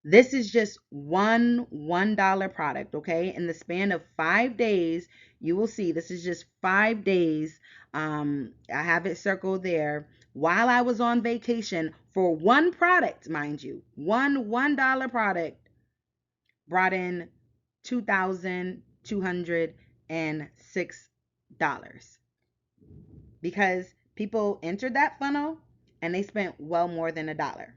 This is just $1 product, okay? In the span of 5 days, you will see this is just 5 days. I have it circled there. While I was on vacation for one product, mind you, $1 product brought in $2,206 because people entered that funnel and they spent well more than $1.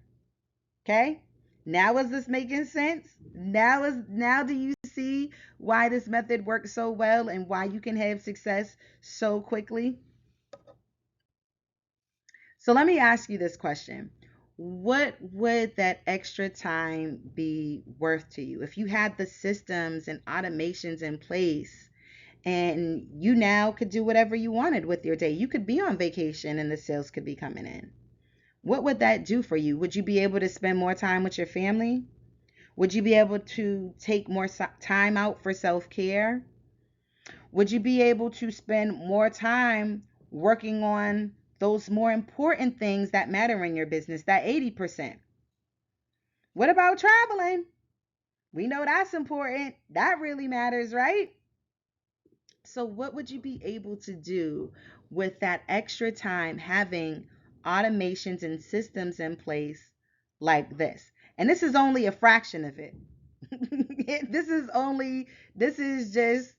Okay? Now is this making sense? Now do you see why this method works so well and why you can have success so quickly? So let me ask you this question. What would that extra time be worth to you if you had the systems and automations in place and you now could do whatever you wanted with your day? You could be on vacation and the sales could be coming in. What would that do for you? Would you be able to spend more time with your family? Would you be able to take more time out for self care? Would you be able to spend more time working on those more important things that matter in your business, that 80%? What about traveling? We know that's important. That really matters, right? So, what would you be able to do with that extra time having automations and systems in place like this? And this is only a fraction of it. This is just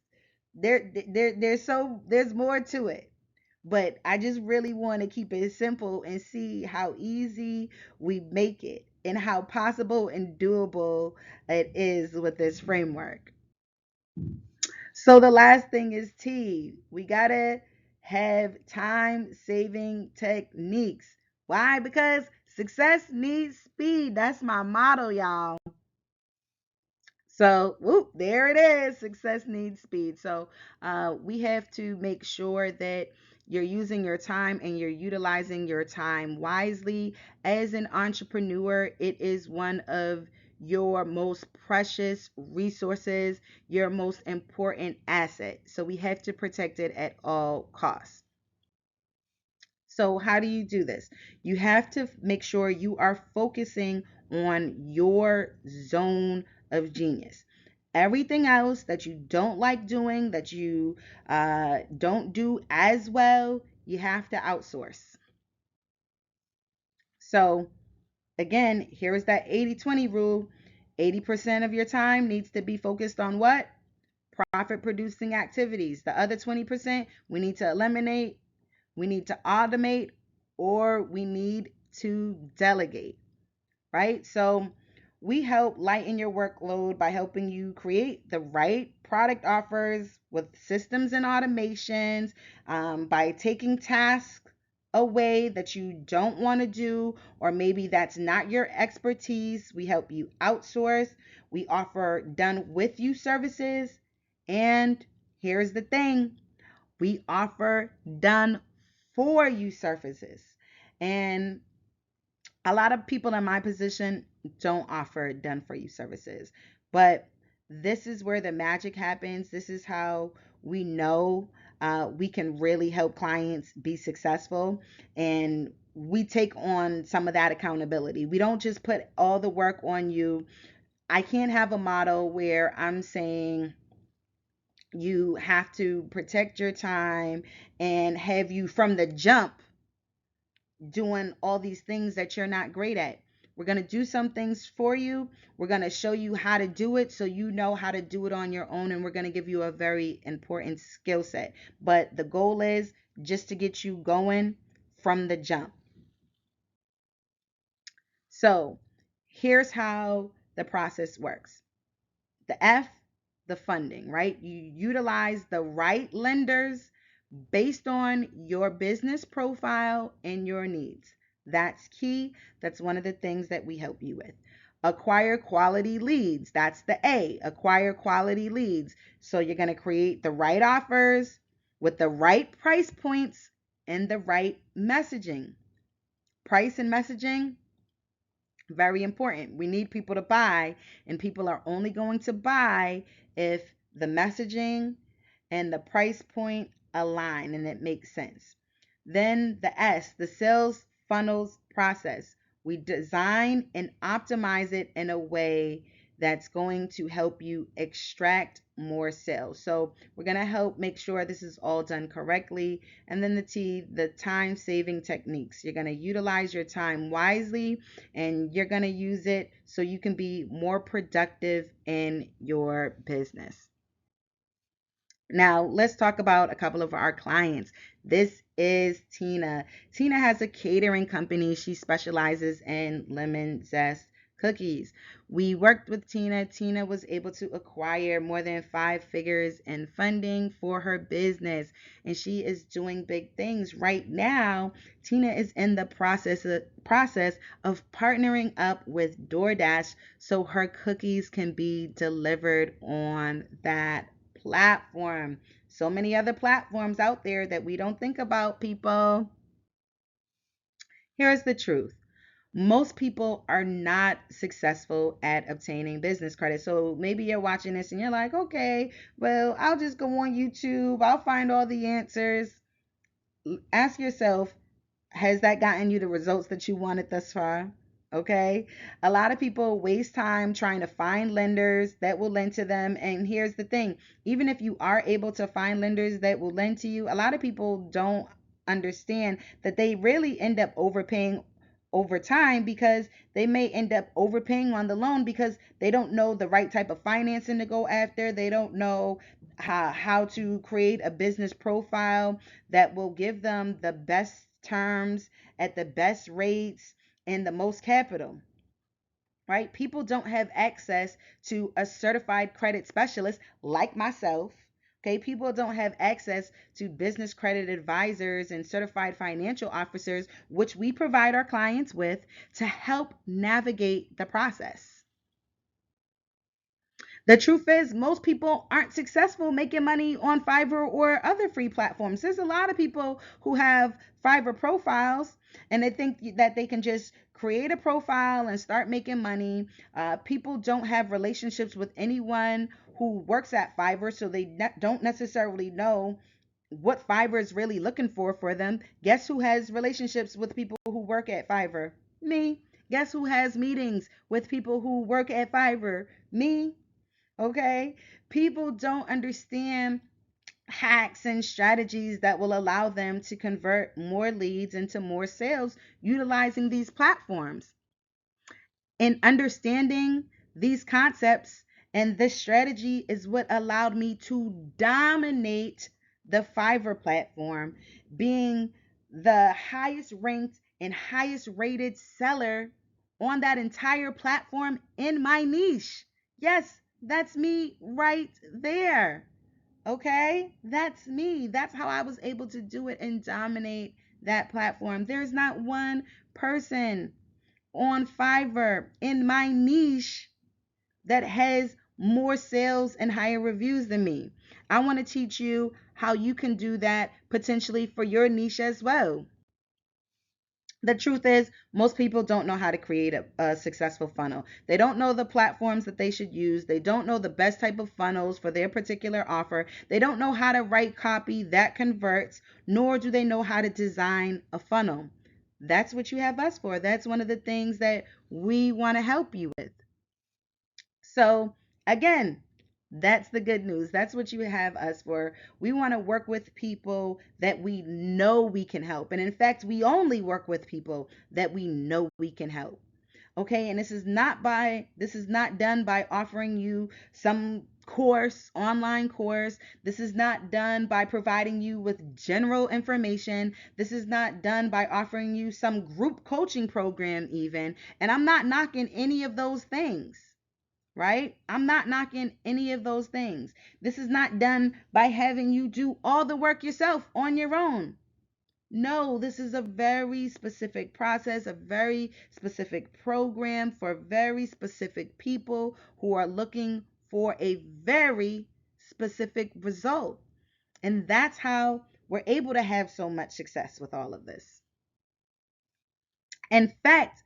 there's more to it. But I just really want to keep it simple and see how easy we make it and how possible and doable it is with this framework. So the last thing is T. We gotta have time saving techniques. Why? Because success needs speed. That's my motto, y'all. So, whoop, there it is. Success needs speed. So, we have to make sure that you're using your time and you're utilizing your time wisely. As an entrepreneur, it is one of your most precious resources, your most important asset. So, we have to protect it at all costs. So, how do you do this? You have to make sure you are focusing on your zone of genius. Everything else that you don't like doing, that you don't do as well, you have to outsource. So, again, here is that 80/20 rule. 80% of your time needs to be focused on what? Profit producing activities. The other 20% we need to eliminate, we need to automate, or we need to delegate, right? So we help lighten your workload by helping you create the right product offers with systems and automations, by taking tasks away that you don't want to do, or maybe that's not your expertise. We help you outsource. We offer done with you services. And here's the thing, we offer done for you services. And a lot of people in my position don't offer done for you services, but this is where the magic happens. This is how we know we can really help clients be successful, and we take on some of that accountability. We don't just put all the work on you. I can't have a model where I'm saying you have to protect your time and have you from the jump doing all these things that you're not great at. We're going to do some things for you. We're going to show you how to do it so you know how to do it on your own. And we're going to give you a very important skill set. But the goal is just to get you going from the jump. So here's how the process works. The F, the funding, right? You utilize the right lenders based on your business profile and your needs. That's key. That's one of the things that we help you with. Acquire quality leads. That's the A, acquire quality leads. So you're going to create the right offers with the right price points and the right messaging. Price and messaging, very important. We need people to buy, and people are only going to buy if the messaging and the price point align and it makes sense. Then the S, the sales funnels process. We design and optimize it in a way that's going to help you extract more sales. So we're going to help make sure this is all done correctly. And then the T, the time saving techniques. You're going to utilize your time wisely, and you're going to use it so you can be more productive in your business. Now, let's talk about a couple of our clients. This is Tina. Tina has a catering company. She specializes in lemon zest cookies. We worked with Tina. Tina was able to acquire more than 5 figures in funding for her business, and she is doing big things right now. Tina is in the process of partnering up with DoorDash so her cookies can be delivered on that platform. So many other platforms out there that we don't think about, people. Here's the truth. Most people are not successful at obtaining business credit. So maybe you're watching this and you're like, okay, well, I'll just go on YouTube. I'll find all the answers. Ask yourself, has that gotten you the results that you wanted thus far? Okay. A lot of people waste time trying to find lenders that will lend to them. And here's the thing, even if you are able to find lenders that will lend to you, a lot of people don't understand that they really end up overpaying over time, because they may end up overpaying on the loan because they don't know the right type of financing to go after. They don't know how to create a business profile that will give them the best terms at the best rates and the most capital, right? People don't have access to a certified credit specialist like myself. Okay, people don't have access to business credit advisors and certified financial officers, which we provide our clients with to help navigate the process. The truth is, most people aren't successful making money on Fiverr or other free platforms. There's a lot of people who have Fiverr profiles and they think that they can just create a profile and start making money. People don't have relationships with anyone who works at Fiverr, so they don't necessarily know what Fiverr is really looking for them. Guess who has relationships with people who work at Fiverr? Me. Guess who has meetings with people who work at Fiverr? Me. Okay? People don't understand hacks and strategies that will allow them to convert more leads into more sales utilizing these platforms. And understanding these concepts and this strategy is what allowed me to dominate the Fiverr platform, being the highest ranked and highest rated seller on that entire platform in my niche. Yes, that's me right there. Okay? That's me. That's how I was able to do it and dominate that platform. There's not one person on Fiverr in my niche that has more sales and higher reviews than me. I want to teach you how you can do that potentially for your niche as well. The truth is, most people don't know how to create a successful funnel. They don't know the platforms that they should use. They don't know the best type of funnels for their particular offer. They don't know how to write copy that converts, nor do they know how to design a funnel. That's what you have us for. That's one of the things that we want to help you with. So, again, that's the good news. That's what you have us for. We want to work with people that we know we can help. And in fact, we only work with people that we know we can help. Okay? And this is not done by offering you some course, online course. This is not done by providing you with general information. This is not done by offering you some group coaching program even. And I'm not knocking any of those things, right? I'm not knocking any of those things. This is not done by having you do all the work yourself on your own. No, this is a very specific process, a very specific program for very specific people who are looking for a very specific result. And that's how we're able to have so much success with all of this. In fact,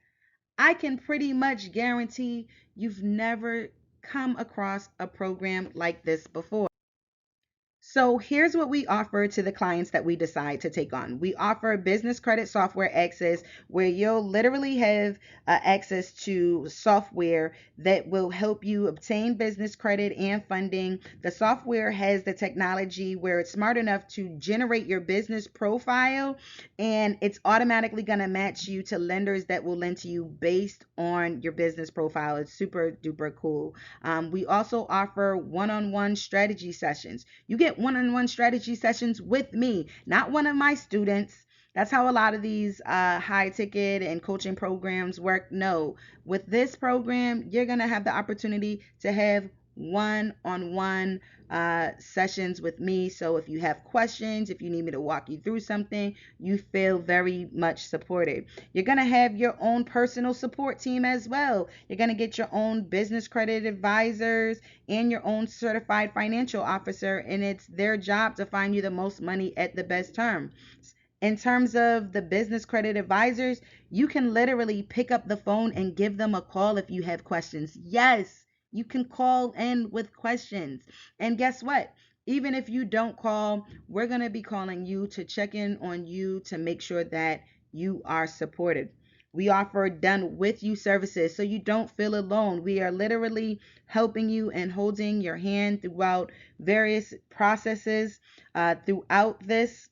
I can pretty much guarantee you've never come across a program like this before. So here's what we offer to the clients that we decide to take on. We offer business credit software access where you'll literally have access to software that will help you obtain business credit and funding. The software has the technology where it's smart enough to generate your business profile, and it's automatically going to match you to lenders that will lend to you based on your business profile. It's super duper cool. We also offer one-on-one strategy sessions. You get one-on-one strategy sessions with me, not one of my students. That's how a lot of these high ticket and coaching programs work. No, with this program, you're going to have the opportunity to have one-on-one sessions with me. So if you have questions, if you need me to walk you through something, you feel very much supported. You're going to have your own personal support team as well. You're going to get your own business credit advisors and your own certified financial officer, and it's their job to find you the most money at the best term. In terms of the business credit advisors, you can literally pick up the phone and give them a call if you have questions. Yes, you can call in with questions. And guess what? Even if you don't call, we're going to be calling you to check in on you to make sure that you are supported. We offer done with you services so you don't feel alone. We are literally helping you and holding your hand throughout various processes throughout this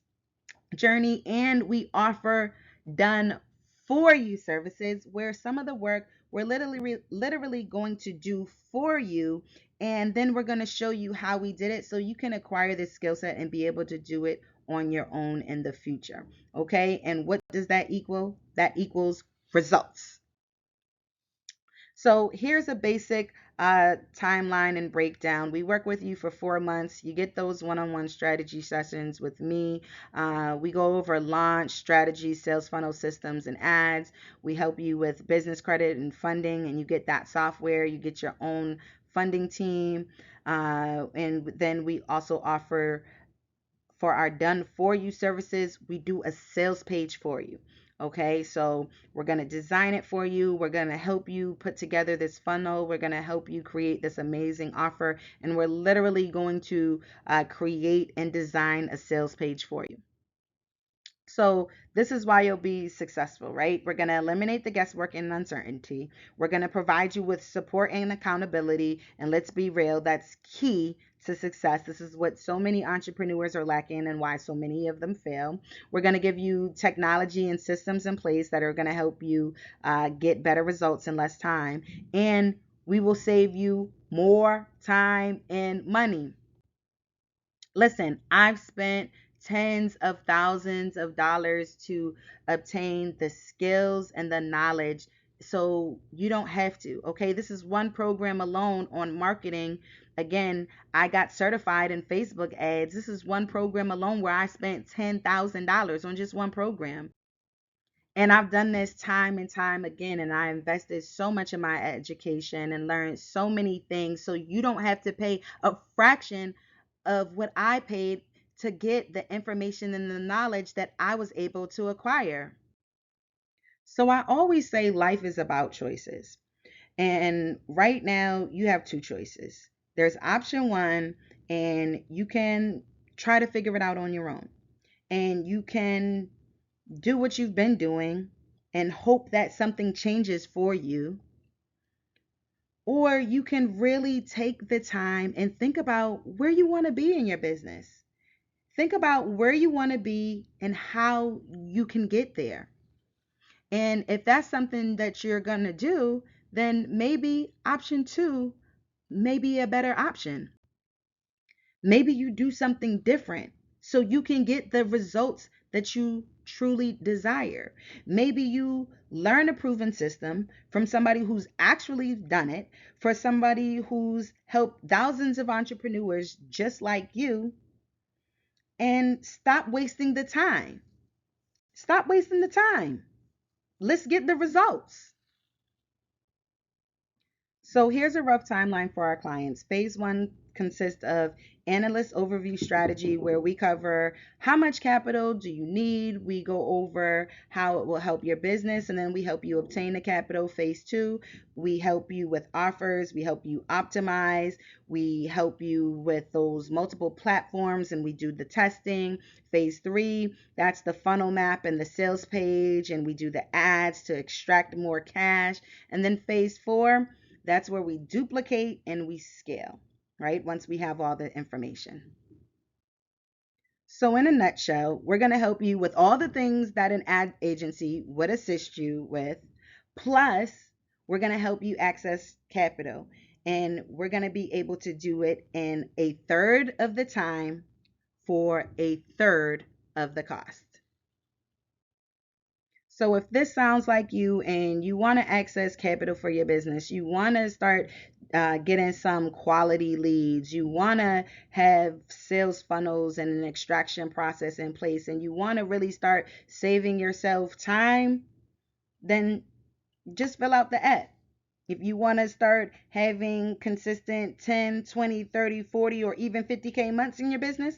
journey, and we offer done for you services where some of the work we're literally going to do for you, and then we're going to show you how we did it so you can acquire this skill set and be able to do it on your own in the future. Okay, and what does that equal? That equals results. So here's a basic timeline and breakdown. We work with you for 4 months. You get those one-on-one strategy sessions with me. We go over launch strategies, sales funnel systems, and ads. We help you with business credit and funding, and you get that software. You get your own funding team. And then we also offer for our done for you services, we do a sales page for you. Okay, so we're going to design it for you. We're going to help you put together this funnel. We're going to help you create this amazing offer. And we're literally going to create and design a sales page for you. So this is why you'll be successful, right? We're going to eliminate the guesswork and uncertainty. We're going to provide you with support and accountability. And let's be real, that's key to success. This is what so many entrepreneurs are lacking and why so many of them fail. We're going to give you technology and systems in place that are going to help you get better results in less time. And we will save you more time and money. Listen, I've spent tens of thousands of dollars to obtain the skills and the knowledge so you don't have to. Okay, this is one program alone on marketing. Again, I got certified in Facebook ads. This is one program alone where I spent $10,000 on just one program. And I've done this time and time again, and I invested so much in my education and learned so many things so you don't have to pay a fraction of what I paid to get the information and the knowledge that I was able to acquire. So I always say life is about choices. And right now, you have two choices. There's option one, and you can try to figure it out on your own. And you can do what you've been doing and hope that something changes for you. Or you can really take the time and think about where you want to be in your business. Think about where you want to be and how you can get there. And if that's something that you're going to do, then maybe option two may be a better option. Maybe you do something different so you can get the results that you truly desire. Maybe you learn a proven system from somebody who's actually done it, for somebody who's helped thousands of entrepreneurs just like you, and stop wasting the time. Stop wasting the time. Let's get the results. So here's a rough timeline for our clients. Phase one consists of analyst overview strategy, where we cover how much capital do you need. We go over how it will help your business, and then we help you obtain the capital. Phase two, we help you with offers. We help you optimize. We help you with those multiple platforms, and we do the testing. Phase three, that's the funnel map and the sales page, and we do the ads to extract more cash. And then phase four, that's where we duplicate and we scale, right? Once we have all the information. So, in a nutshell, we're going to help you with all the things that an ad agency would assist you with. Plus, we're going to help you access capital. And we're going to be able to do it in a third of the time for a third of the cost. So if this sounds like you and you want to access capital for your business, you want to start getting some quality leads, you want to have sales funnels and an extraction process in place, and you want to really start saving yourself time, then just fill out the app. If you want to start having consistent 10, 20, 30, 40, or even 50K months in your business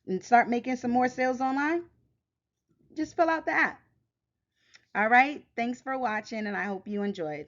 and start making some more sales online, just fill out the app. All right. Thanks for watching, and I hope you enjoyed.